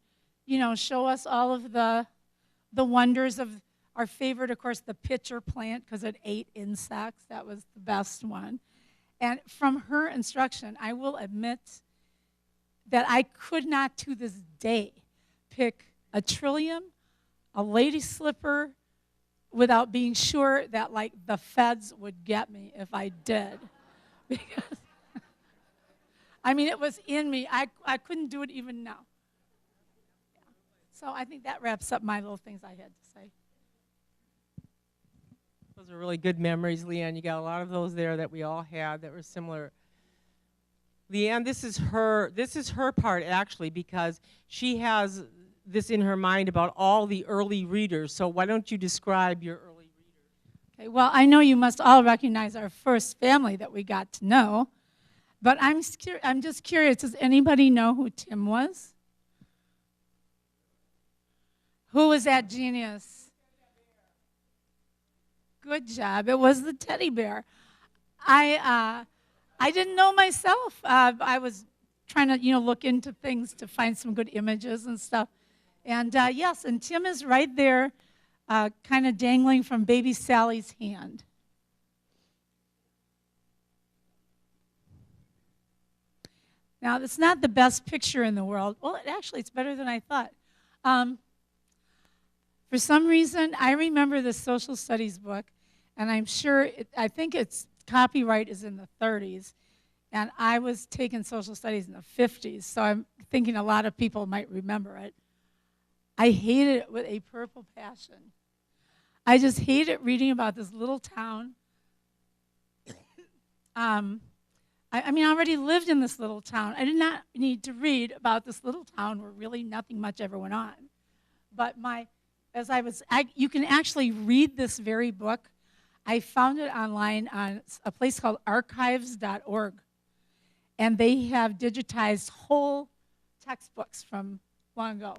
B: show us all of the wonders of our favorite, of course, the pitcher plant, because it ate insects. That was the best one. And from her instruction, I will admit that I could not to this day pick a trillium, a lady slipper, without being sure that, the feds would get me if I did. Because I mean, it was in me. I couldn't do it even now. Yeah. So I think that wraps up my little things I had to say.
A: Those are really good memories, Leanne. You got a lot of those there that we all had that were similar. Leanne, this is her part actually, because she has this in her mind about all the early readers. So why don't you describe your early readers?
B: Okay, well, I know you must all recognize our first family that we got to know, but I'm just curious, does anybody know who Tim was? Who was that genius? Good job. It was the teddy bear. I didn't know myself. I was trying to, look into things to find some good images and stuff. And yes, and Tim is right there, kind of dangling from baby Sally's hand. Now, it's not the best picture in the world. Well, it's better than I thought. For some reason, I remember the social studies book, and I'm sure, I think its copyright is in the 30s, and I was taking social studies in the 50s, so I'm thinking a lot of people might remember it. I hated it with a purple passion. I just hated reading about this little town. I already lived in this little town. I did not need to read about this little town where really nothing much ever went on. But you can actually read this very book. I found it online on a place called archives.org. And they have digitized whole textbooks from long ago.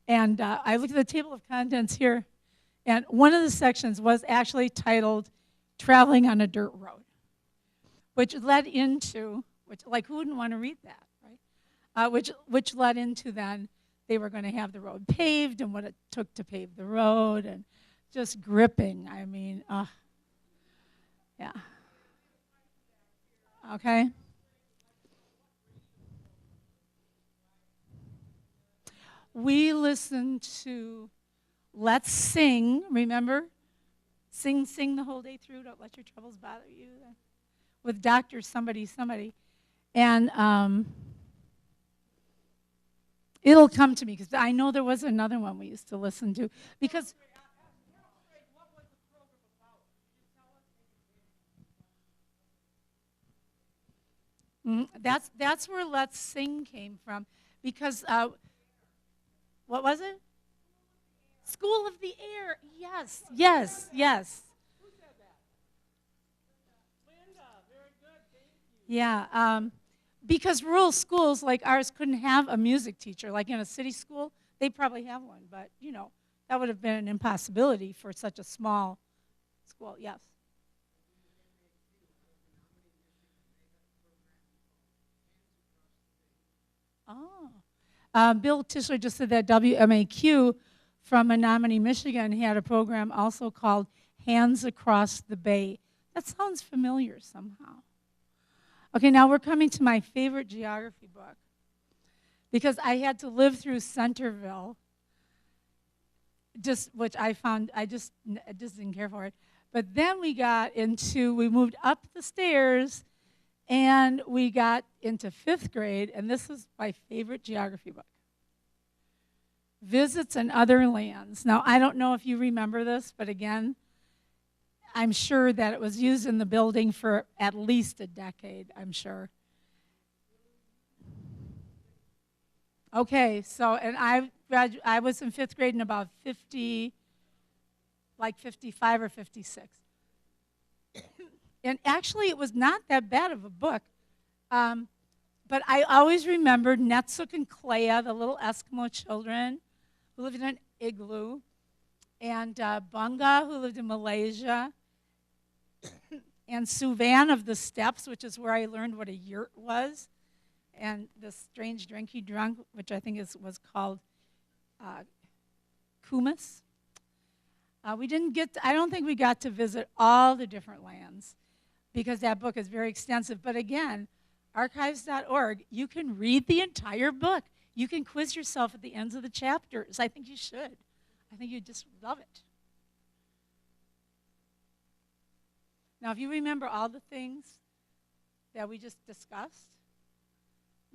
B: And I looked at the table of contents here, and one of the sections was actually titled Traveling on a Dirt Road, which led into, who wouldn't want to read that, right? Which led into then they were going to have the road paved and what it took to pave the road, and just gripping. Yeah. Okay. We listened to Let's Sing, remember? Sing the whole day through, don't let your troubles bother you. With Dr. somebody. And it'll come to me, because I know there was another one we used to listen to. Because that's where Let's Sing came from. Because, what was it? School of the Air. Yes.
A: Who said that? Linda, very good, thank you.
B: Yeah, because rural schools like ours couldn't have a music teacher. Like in a city school, they probably have one, but that would have been an impossibility for such a small school. Yes. Oh, Bill Tischler just said that WMAQ from Menominee, Michigan had a program also called Hands Across the Bay. That sounds familiar somehow. Okay, now we're coming to my favorite geography book, because I had to live through Centerville, which I found, I just didn't care for it. But then we moved up the stairs, and we got into 5th grade, and this is my favorite geography book. Visits and Other Lands. Now, I don't know if you remember this, but again, I'm sure that it was used in the building for at least a decade, I'm sure. Okay, so, and I was in 5th grade in about 55 or 56. And actually, it was not that bad of a book. But I always remembered Netsuk and Klea, the little Eskimo children who lived in an igloo, and Bunga, who lived in Malaysia, and Suvan of the Steppes, which is where I learned what a yurt was, and the strange drink he drank, which I think was called kumis. I don't think we got to visit all the different lands, because that book is very extensive. But again, archives.org, you can read the entire book. You can quiz yourself at the ends of the chapters. I think you should. I think you'd just love it. Now, if you remember all the things that we just discussed,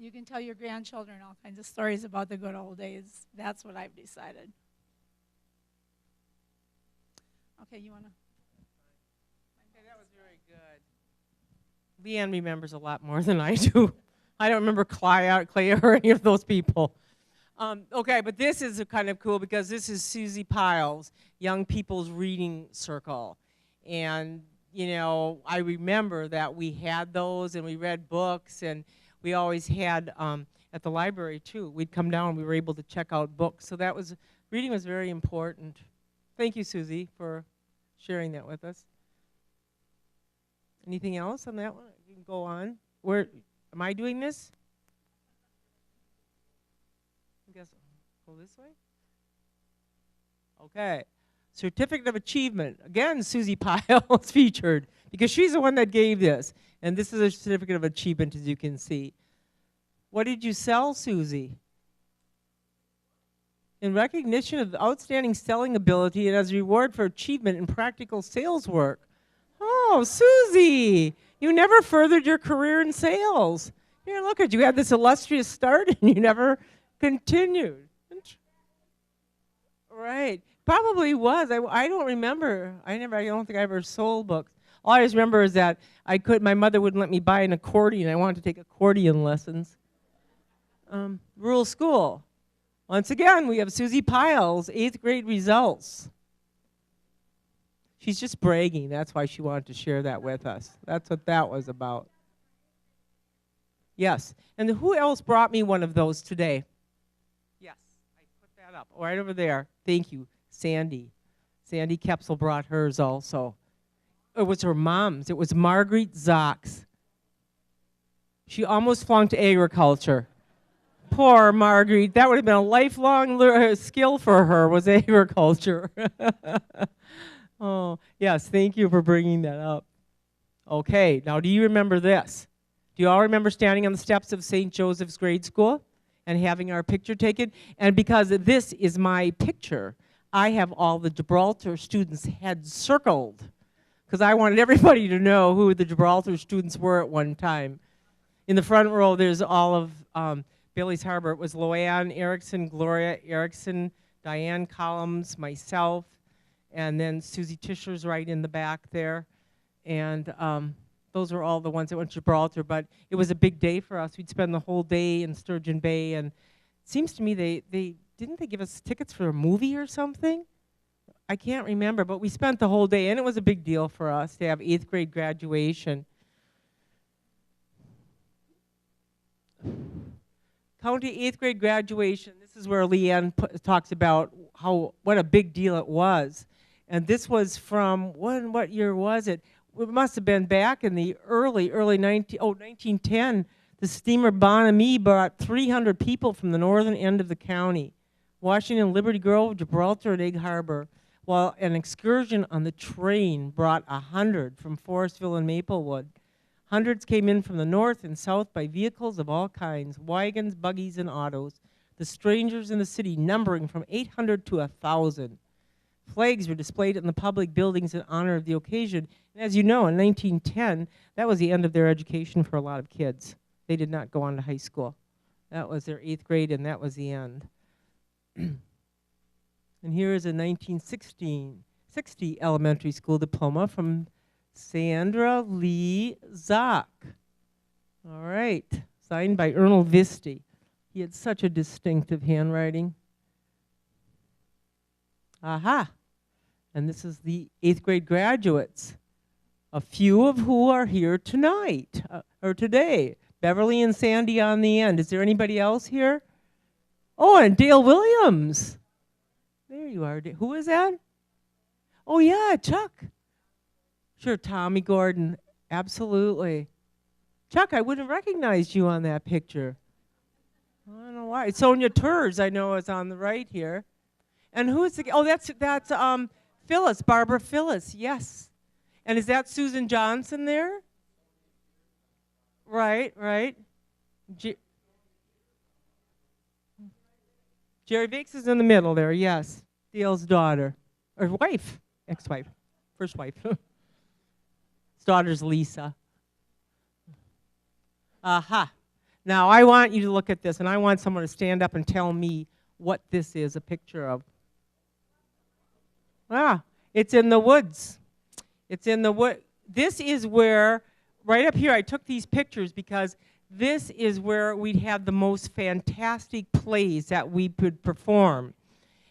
B: You can tell your grandchildren all kinds of stories about the good old days. That's what I've decided. Okay, you want to?
A: Okay, that was very good. Leanne remembers a lot more than I do. I don't remember Clay or any of those people. Okay, but this is kind of cool because this is Susie Piles, Young People's Reading Circle. And, you know, I remember that we had those and we read books, and we always had at the library too. We'd come down and we were able to check out books. So that was, reading was very important. Thank you, Susie, for sharing that with us. Anything else on that one? You can go on. Where, am I doing this? I guess go this way. Okay. Certificate of Achievement. Again, Susie Piles featured because she's the one that gave this. And this is a Certificate of Achievement, as you can see. What did you sell, Susie? In recognition of outstanding selling ability and as a reward for achievement in practical sales work. Oh, Susie, you never furthered your career in sales. Here, look at you. You had this illustrious start and you never continued. Right. Probably was. I don't remember. I don't think I ever sold books. All I just remember is that my mother wouldn't let me buy an accordion. I wanted to take accordion lessons. Rural school. Once again, we have Susie Piles, 8th grade results. She's just bragging. That's why she wanted to share that with us. That's what that was about. Yes. And who else brought me one of those today? Yes, I put that up right over there. Thank you, Sandy. Sandy Kepsel brought hers also. It was her mom's. It was Marguerite Zox. She almost flunked agriculture. Poor Marguerite. That would have been a lifelong skill for her, was agriculture. Oh, yes, thank you for bringing that up. Okay, now do you remember this? Do you all remember standing on the steps of St. Joseph's Grade School and having our picture taken? And because this is my picture, I have all the Gibraltar students' heads circled because I wanted everybody to know who the Gibraltar students were at one time. In the front row, there's all of Bailey's Harbor. It was Loanne Erickson, Gloria Erickson, Diane Collins, myself, and then Susie Tischler's right in the back there. And those were all the ones that went to Gibraltar. But it was a big day for us. We'd spend the whole day in Sturgeon Bay. And it seems to me didn't they give us tickets for a movie or something? I can't remember. But we spent the whole day. And it was a big deal for us to have 8th grade graduation. County 8th grade graduation. This is where Leanne talks about what a big deal it was. And this was from, what year was it? It must have been back in the early 1910. The steamer Bonamy brought 300 people from the northern end of the county. Washington, Liberty Grove, Gibraltar, and Egg Harbor. While an excursion on the train brought 100 from Forestville and Maplewood. Hundreds came in from the north and south by vehicles of all kinds, wagons, buggies, and autos. The strangers in the city numbering from 800 to 1,000. Flags were displayed in the public buildings in honor of the occasion. And as you know, in 1910, that was the end of their education for a lot of kids. They did not go on to high school. That was their 8th grade, and that was the end. And here is a 1960 elementary school diploma from Sandra Lee Zock. All right, signed by Ernal Visti. He had such a distinctive handwriting. Aha. And this is the 8th grade graduates, a few of who are here tonight, or today. Beverly and Sandy on the end. Is there anybody else here? Oh, and Dale Williams. There you are. Who is that? Oh, yeah, Chuck. Sure, Tommy Gordon. Absolutely. Chuck, I wouldn't have recognized you on that picture. I don't know why. Sonia Turs, I know, is on the right here. And who is the, oh, that's Phyllis, Barbara Phyllis, yes. And is that Susan Johnson there? Right. Jerry Vicks is in the middle there, yes. Dale's daughter, or wife, ex-wife, first wife. His daughter's Lisa. Aha. Now, I want you to look at this, and I want someone to stand up and tell me what this is a picture of. Ah, it's in the woods. It's in the wood. This is where, right up here, I took these pictures because this is where we'd have the most fantastic plays that we could perform.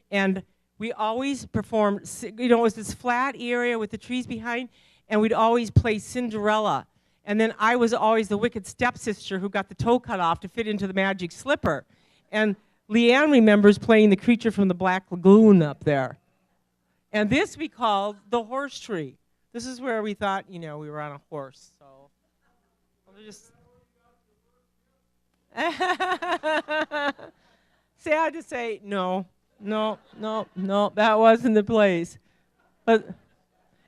A: And we always performed, you know, it was this flat area with the trees behind, and we'd always play Cinderella. And then I was always the wicked stepsister who got the toe cut off to fit into the magic slipper. And Leanne remembers playing the creature from the Black Lagoon up there. And this we called the horse tree. This is where we thought, you know, we were on a horse. So we'll just sad to say, no, that wasn't the place. But,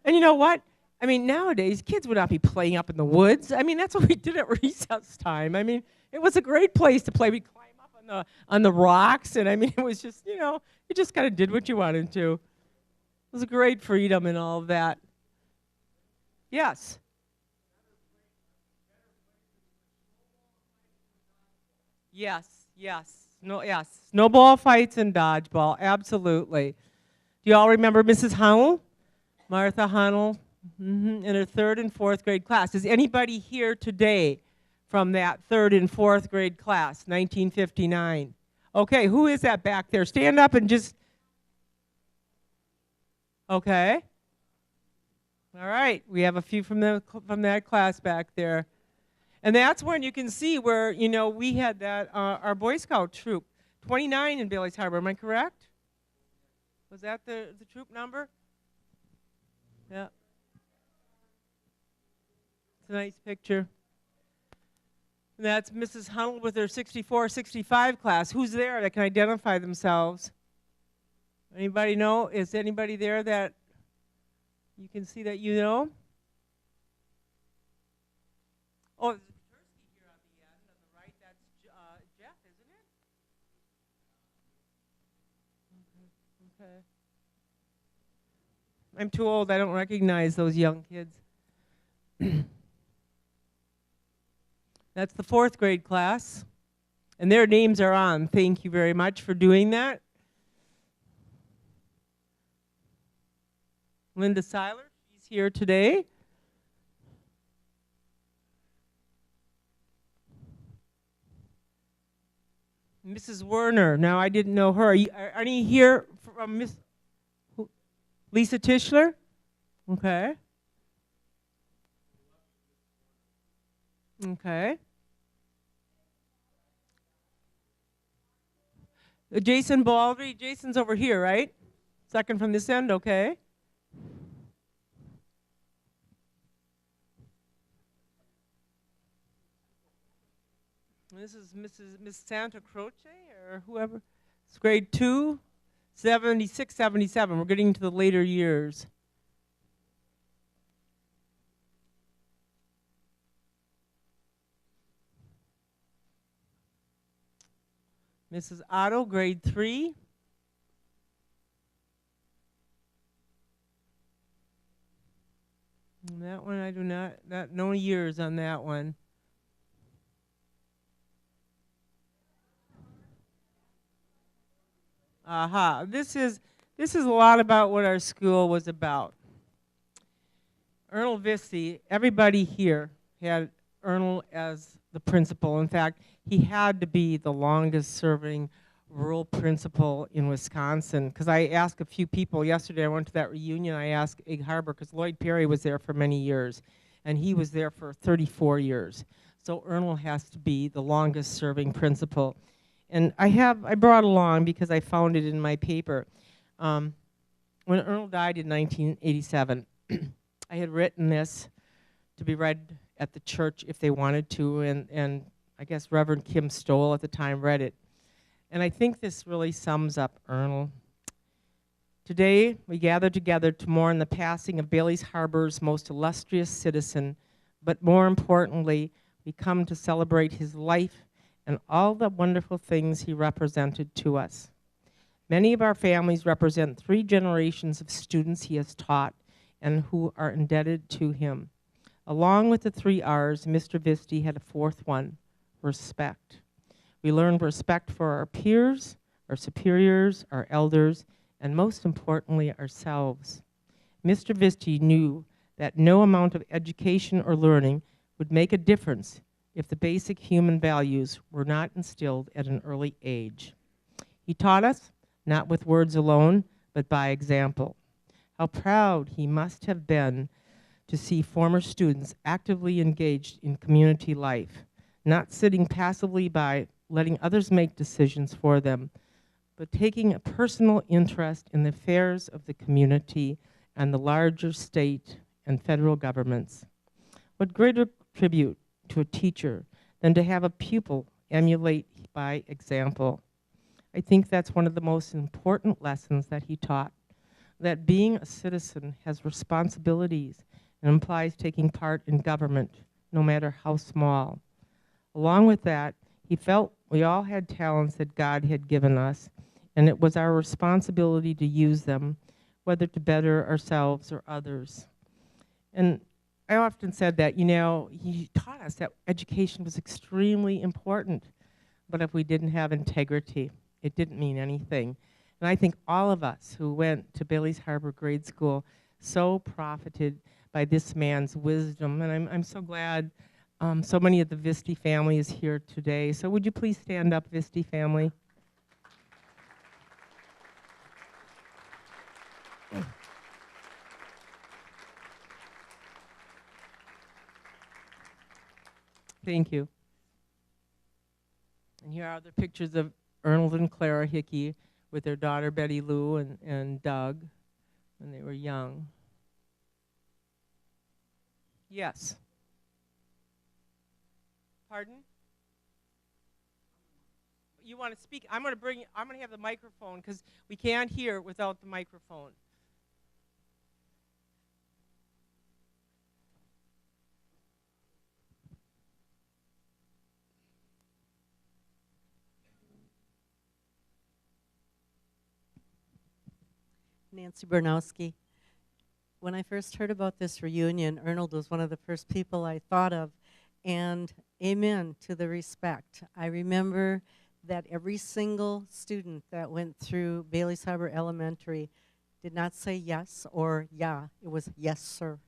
A: and you know what? I mean, nowadays, kids would not be playing up in the woods. I mean, that's what we did at recess time. I mean, it was a great place to play. We'd climb up on the rocks, and I mean, it was just, you know, you just kind of did what you wanted to. It was a great freedom and all of that. Yes. Yes. Snowball fights and dodgeball, absolutely. Do you all remember Mrs. Hunnell? Martha Hunnell? In her 3rd and 4th grade class. Is anybody here today from that 3rd and 4th grade class, 1959? Okay, who is that back there? Stand up and just, okay. All right, we have a few from that class back there. And that's when you can see where, you know, we had that, our Boy Scout troop, 29 in Bailey's Harbor, am I correct? Was that the troop number? Yeah. It's a nice picture. And that's Mrs. Hunnell with her 64, 65 class. Who's there that can identify themselves? Anybody know? Is anybody there that you can see that you know? Oh, there's a Petersky here on the end. On the right, that's Jeff, isn't it? Okay. I'm too old. I don't recognize those young kids. That's the 4th grade class. And their names are on. Thank you very much for doing that. Linda Seiler, she's here today. Mrs. Werner, now I didn't know her. Are any here from Miss Lisa Tischler? Okay. Okay. Jason Baldry, Jason's over here, right? Second from this end, okay. This is Miss Santa Croce or whoever. It's grade 2, 76, 77. We're getting to the later years. Mrs. Otto, grade 3. And that one I do not no years on that one. Aha. This is a lot about what our school was about. Ernal Visti, everybody here had Ernal as the principal. In fact, he had to be the longest serving rural principal in Wisconsin. Because I asked a few people yesterday, I went to that reunion, I asked Egg Harbor, because Lloyd Perry was there for many years, and he was there for 34 years. So Ernal has to be the longest serving principal. And I brought along, because I found it in my paper, when Ernal died in 1987, I had written this to be read at the church if they wanted to, and I guess Reverend Kim Stoll at the time read it. And I think this really sums up Ernal. Today, we gather together to mourn the passing of Bailey's Harbor's most illustrious citizen, but more importantly, we come to celebrate his life and all the wonderful things he represented to us. Many of our families represent 3 generations of students he has taught and who are indebted to him. Along with the 3 R's, Mr. Visti had a 4th one, respect. We learn respect for our peers, our superiors, our elders, and most importantly, ourselves. Mr. Visti knew that no amount of education or learning would make a difference if the basic human values were not instilled at an early age. He taught us, not with words alone, but by example. How proud he must have been to see former students actively engaged in community life, not sitting passively by letting others make decisions for them, but taking a personal interest in the affairs of the community and the larger state and federal governments. What greater tribute to a teacher than to have a pupil emulate by example? I think that's one of the most important lessons that he taught, that being a citizen has responsibilities and implies taking part in government, no matter how small. Along with that, he felt we all had talents that God had given us, and it was our responsibility to use them, whether to better ourselves or others. And I often said that, you know, he taught us that education was extremely important, but if we didn't have integrity, it didn't mean anything. And I think all of us who went to Bailey's Harbor Grade School so profited by this man's wisdom, and I'm so glad so many of the Visti family is here today. So would you please stand up, Visti family? Thank you. And here are the pictures of Arnold and Clara Hickey with their daughter Betty Lou and Doug when they were young. Yes. Pardon? You want to speak? I'm going to have the microphone because we can't hear without the microphone.
F: Nancy Bernowski. When I first heard about this reunion, Arnold was one of the first people I thought of, and amen to the respect. I remember that every single student that went through Bailey's Harbor Elementary did not say yes or yeah, it was yes sir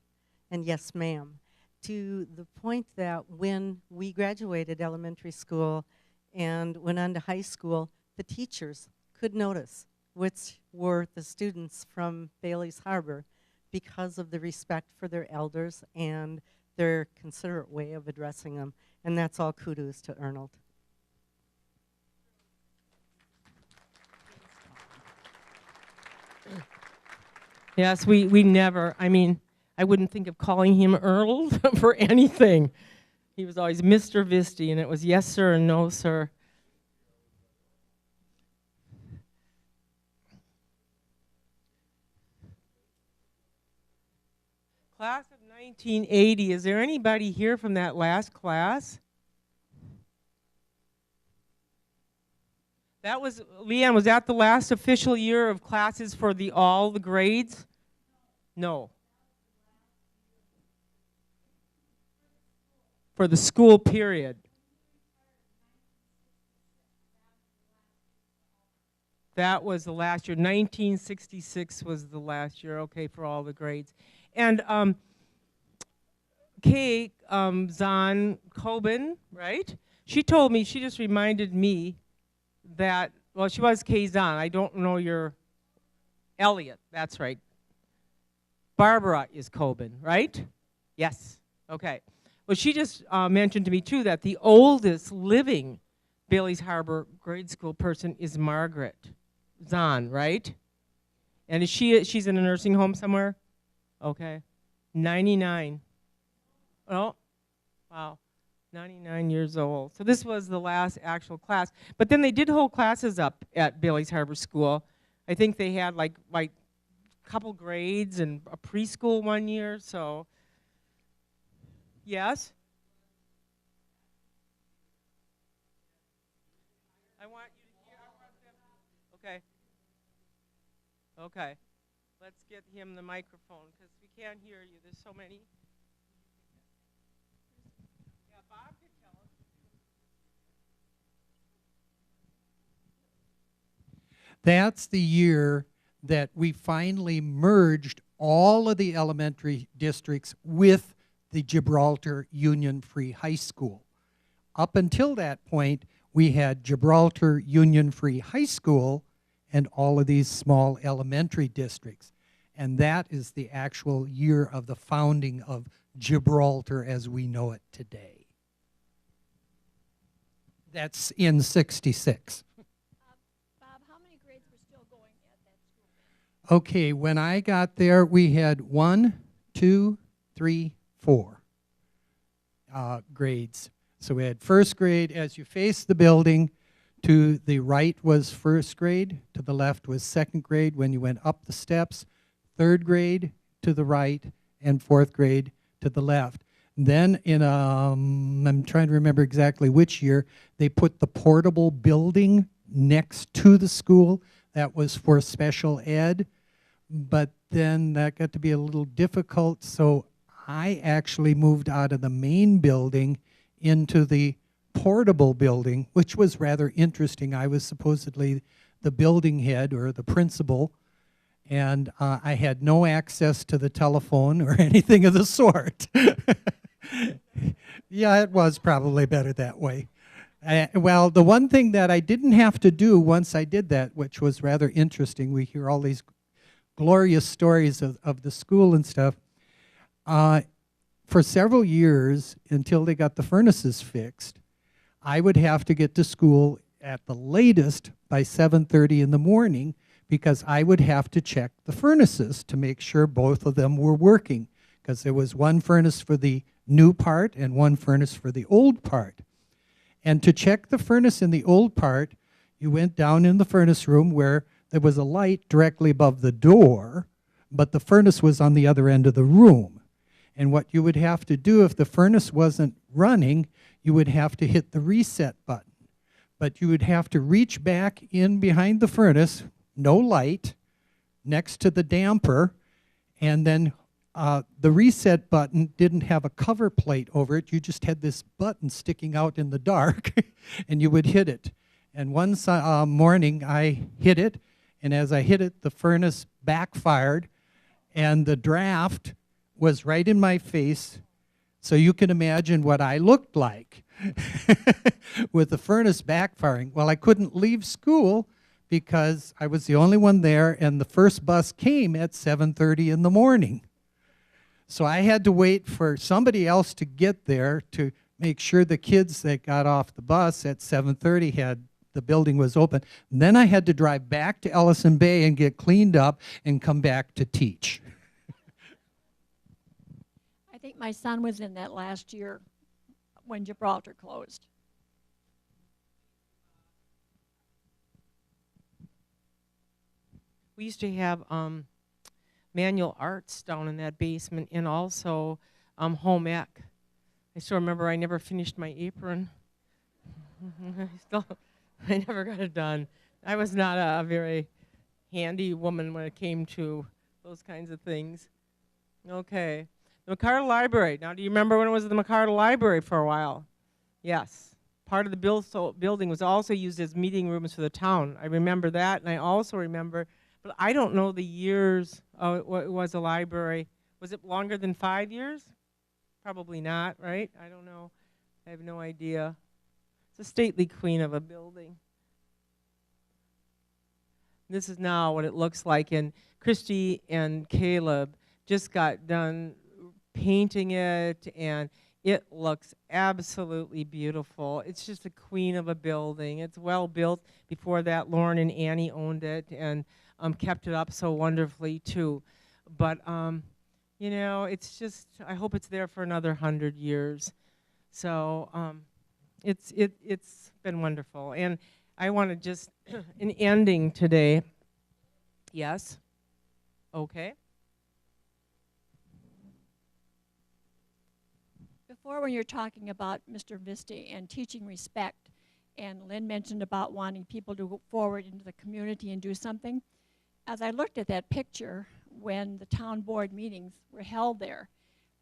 F: and yes ma'am, to the point that when we graduated elementary school and went on to high school, the teachers could notice which were the students from Bailey's Harbor because of the respect for their elders and their considerate way of addressing them. And that's all kudos to Arnold.
A: Yes, we never, I mean, I wouldn't think of calling him Arnold for anything. He was always Mr. Visti, and it was yes, sir, and no, sir. Class of 1980, is there anybody here from that last class? That was, Leanne, was that the last official year of classes for all the grades? No. For the school period. That was the last year. 1966 was the last year, okay, for all the grades. And Kay Zahn Coben, right? She told me, she just reminded me that, well, she was Kay Zahn. I don't know your Elliot, that's right. Barbara is Coben, right? Yes, okay. Well, she just mentioned to me, too, that the oldest living Bailey's Harbor grade school person is Margaret Zahn, right? And is she's in a nursing home somewhere? Okay. 99. Oh, wow. 99 years old. So this was the last actual class. But then they did hold classes up at Bailey's Harbor School. I think they had like a couple grades and a preschool one year, so. Yes? I want you to hear, okay. Okay. Let's get him the microphone because we can't hear you. There's so many. Yeah, Bob could tell us.
G: That's the year that we finally merged all of the elementary districts with the Gibraltar Union Free High School. Up until that point, we had Gibraltar Union Free High School and all of these small elementary districts. And that is the actual year of the founding of Gibraltar as we know it today. That's in '66.
H: Bob, how many grades were still going at that school?
G: Okay, when I got there, we had 1, 2, 3, 4 grades. So we had first grade as you face the building. To the right was first grade, to the left was second grade when you went up the steps, third grade to the right, and fourth grade to the left. Then in, I'm trying to remember exactly which year, they put the portable building next to the school. That was for special ed, but then that got to be a little difficult, so I actually moved out of the main building into the portable building, which was rather interesting. I was supposedly the building head or the principal, and I had no access to the telephone or anything of the sort. Yeah, it was probably better that way. Well, the one thing that I didn't have to do once I did that, which was rather interesting, we hear all these glorious stories of the school and stuff. For several years, until they got the furnaces fixed, I would have to get to school at the latest by 7:30 in the morning because I would have to check the furnaces to make sure both of them were working, because there was one furnace for the new part and one furnace for the old part. And to check the furnace in the old part, you went down in the furnace room where there was a light directly above the door, but the furnace was on the other end of the room. And what you would have to do if the furnace wasn't running, you would have to hit the reset button. But you would have to reach back in behind the furnace, no light, next to the damper, and then the reset button didn't have a cover plate over it. You just had this button sticking out in the dark, and you would hit it. And one morning, I hit it, and as I hit it, the furnace backfired, and the draft was right in my face, so you can imagine what I looked like with the furnace backfiring. Well, I couldn't leave school because I was the only one there, and the first bus came at 7:30 in the morning. So I had to wait for somebody else to get there to make sure the kids that got off the bus at 7:30 had the building was open. And then I had to drive back to Ellison Bay and get cleaned up and come back to teach.
H: I think my son was in that last year when Gibraltar closed.
A: We used to have manual arts down in that basement, and also home ec. I still remember I never finished my apron. I never got it done. I was not a very handy woman when it came to those kinds of things. Okay. The McCarter Library. Now, do you remember when it was the McCarter Library for a while? Yes. Part of the building was also used as meeting rooms for the town. I remember that, and I also remember, but I don't know the years it was a library. Was it longer than 5 years? Probably not, right? I don't know. I have no idea. It's a stately queen of a building. This is now what it looks like, and Christy and Caleb just got done painting it, and it looks absolutely beautiful. It's just a queen of a building. It's well built. Before that, Lauren and Annie owned it and kept it up so wonderfully too. But you know, it's just, I hope it's there for another 100 years. So it's been wonderful. And I want to just, in ending today, yes, okay.
H: Before, when you're talking about Mr. Visti and teaching respect, and Lynn mentioned about wanting people to go forward into the community and do something, as I looked at that picture when the town board meetings were held there,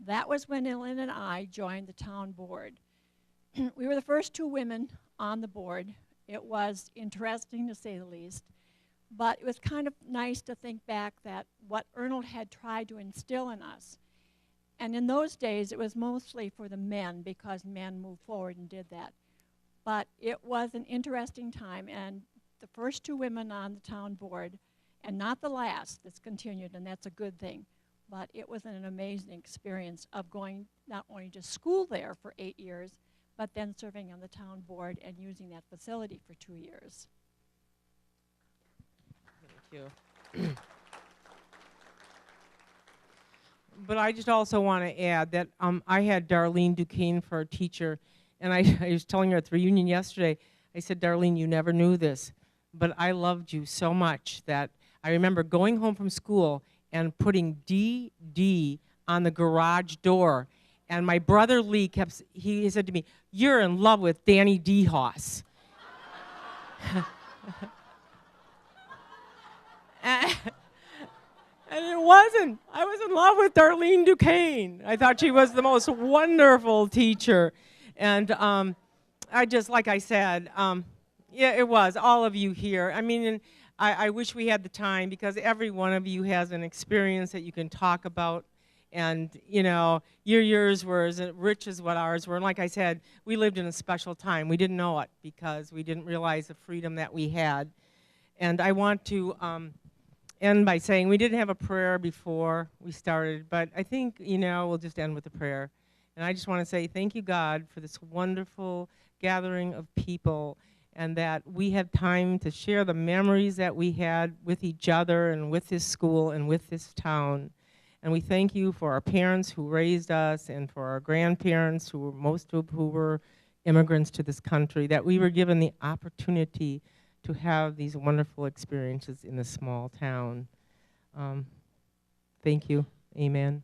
H: that was when Lynn and I joined the town board. We were the first 2 women on the board. It was interesting, to say the least. But it was kind of nice to think back that what Arnold had tried to instill in us. And in those days, it was mostly for the men because men moved forward and did that. But it was an interesting time, and the first 2 women on the town board, and not the last, that's continued, and that's a good thing. But it was an amazing experience of going not only to school there for 8 years, but then serving on the town board and using that facility for 2 years.
A: Thank you. But I just also want to add that I had Darlene Duquesne for a teacher, and I was telling her at the reunion yesterday, I said, Darlene, you never knew this, but I loved you so much that I remember going home from school and putting DD on the garage door, and my brother Lee he said to me, you're in love with Danny DeHaas. And it wasn't. I was in love with Darlene Duquesne. I thought she was the most wonderful teacher. And I just, like I said, yeah, it was, all of you here. I mean, and I wish we had the time because every one of you has an experience that you can talk about. And, you know, your years were as rich as what ours were. And like I said, we lived in a special time. We didn't know it because we didn't realize the freedom that we had. And I want to end by saying we didn't have a prayer before we started, but I think, you know, we'll just end with a prayer. And I just want to say thank you, God, for this wonderful gathering of people and that we have time to share the memories that we had with each other and with this school and with this town. And we thank you for our parents who raised us and for our grandparents who were most of who were immigrants to this country, that we were given the opportunity to have these wonderful experiences in a small town. Thank you. Amen.